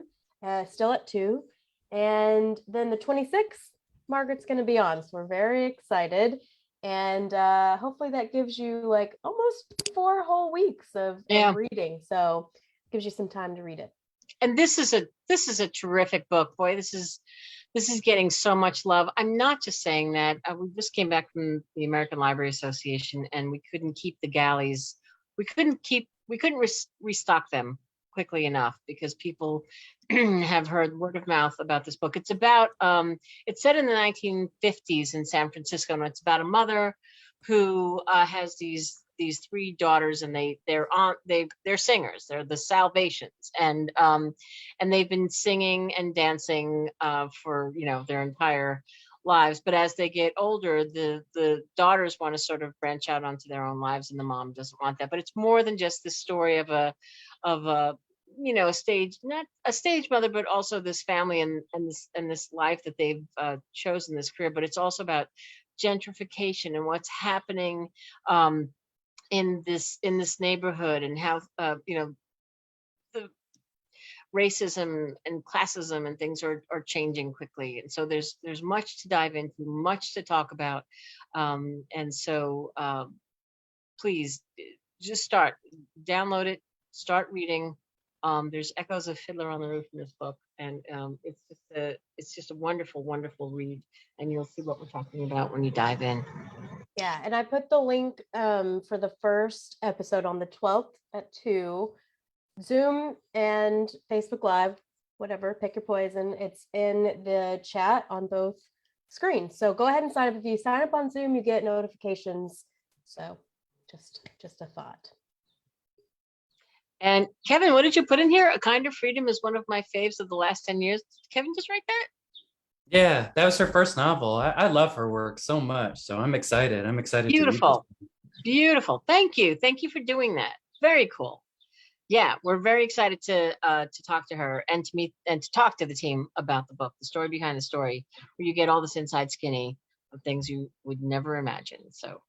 still at 2. And then the 26th, Margaret's going to be on. So we're very excited. And hopefully that gives you like almost 4 whole weeks of reading. So it gives you some time to read it. And this is a terrific book. Boy, this is getting so much love. I'm not just saying that. We just came back from the American Library Association, and we couldn't keep the galleys. We couldn't restock them quickly enough because people have heard word of mouth about this book. It's about it's set in the 1950s in San Francisco, and it's about a mother who has these 3 daughters, and they're singers. They're the Salvations, and they've been singing and dancing for their entire lives. But as they get older, the daughters want to sort of branch out onto their own lives, and the mom doesn't want that. But it's more than just the story of a not a stage mother, but also this family and this life that they've chosen, this career. But it's also about gentrification and what's happening in this neighborhood, and how the racism and classism and things are changing quickly. And so there's much to dive into, much to talk about. And so please just download it, start reading. There's echoes of Fiddler on the Roof in this book, and it's just a wonderful, wonderful read, and you'll see what we're talking about when you dive in. Yeah, and I put the link for the first episode on the 12th at 2, Zoom and Facebook Live, whatever, pick your poison. It's in the chat on both screens. So go ahead and sign up. If you sign up on Zoom, you get notifications. So just a thought. And Kevin, what did you put in here? A Kind of Freedom is one of my faves of the last 10 years. Did Kevin just write that? Yeah, that was her first novel. I love her work so much. So I'm excited. Beautiful. Beautiful. Thank you. Thank you for doing that. Very cool. Yeah, we're very excited to talk to her and to meet and to talk to the team about the book, the story behind the story, where you get all this inside skinny of things you would never imagine. So,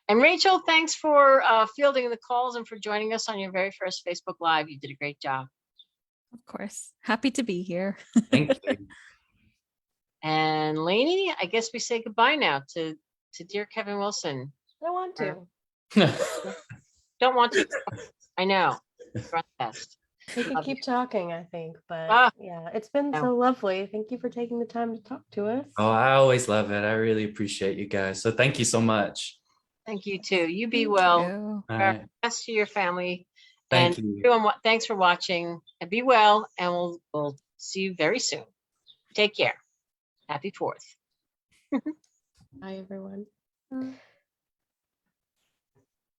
And Rachel, thanks for fielding the calls and for joining us on your very first Facebook Live. You did a great job. Of course. Happy to be here. Thank you. And Lainey, I guess we say goodbye now to dear Kevin Wilson. I don't want to. Don't want to. I know. Best. We could keep talking, I think, but yeah, it's been so lovely. Thank you for taking the time to talk to us. Oh, I always love it. I really appreciate you guys. So thank you so much. Thank you too. You be well. You. All right. Best to your family. Thank and you. Everyone, thanks for watching, and be well. And we'll see you very soon. Take care. Happy 4th. Bye, everyone.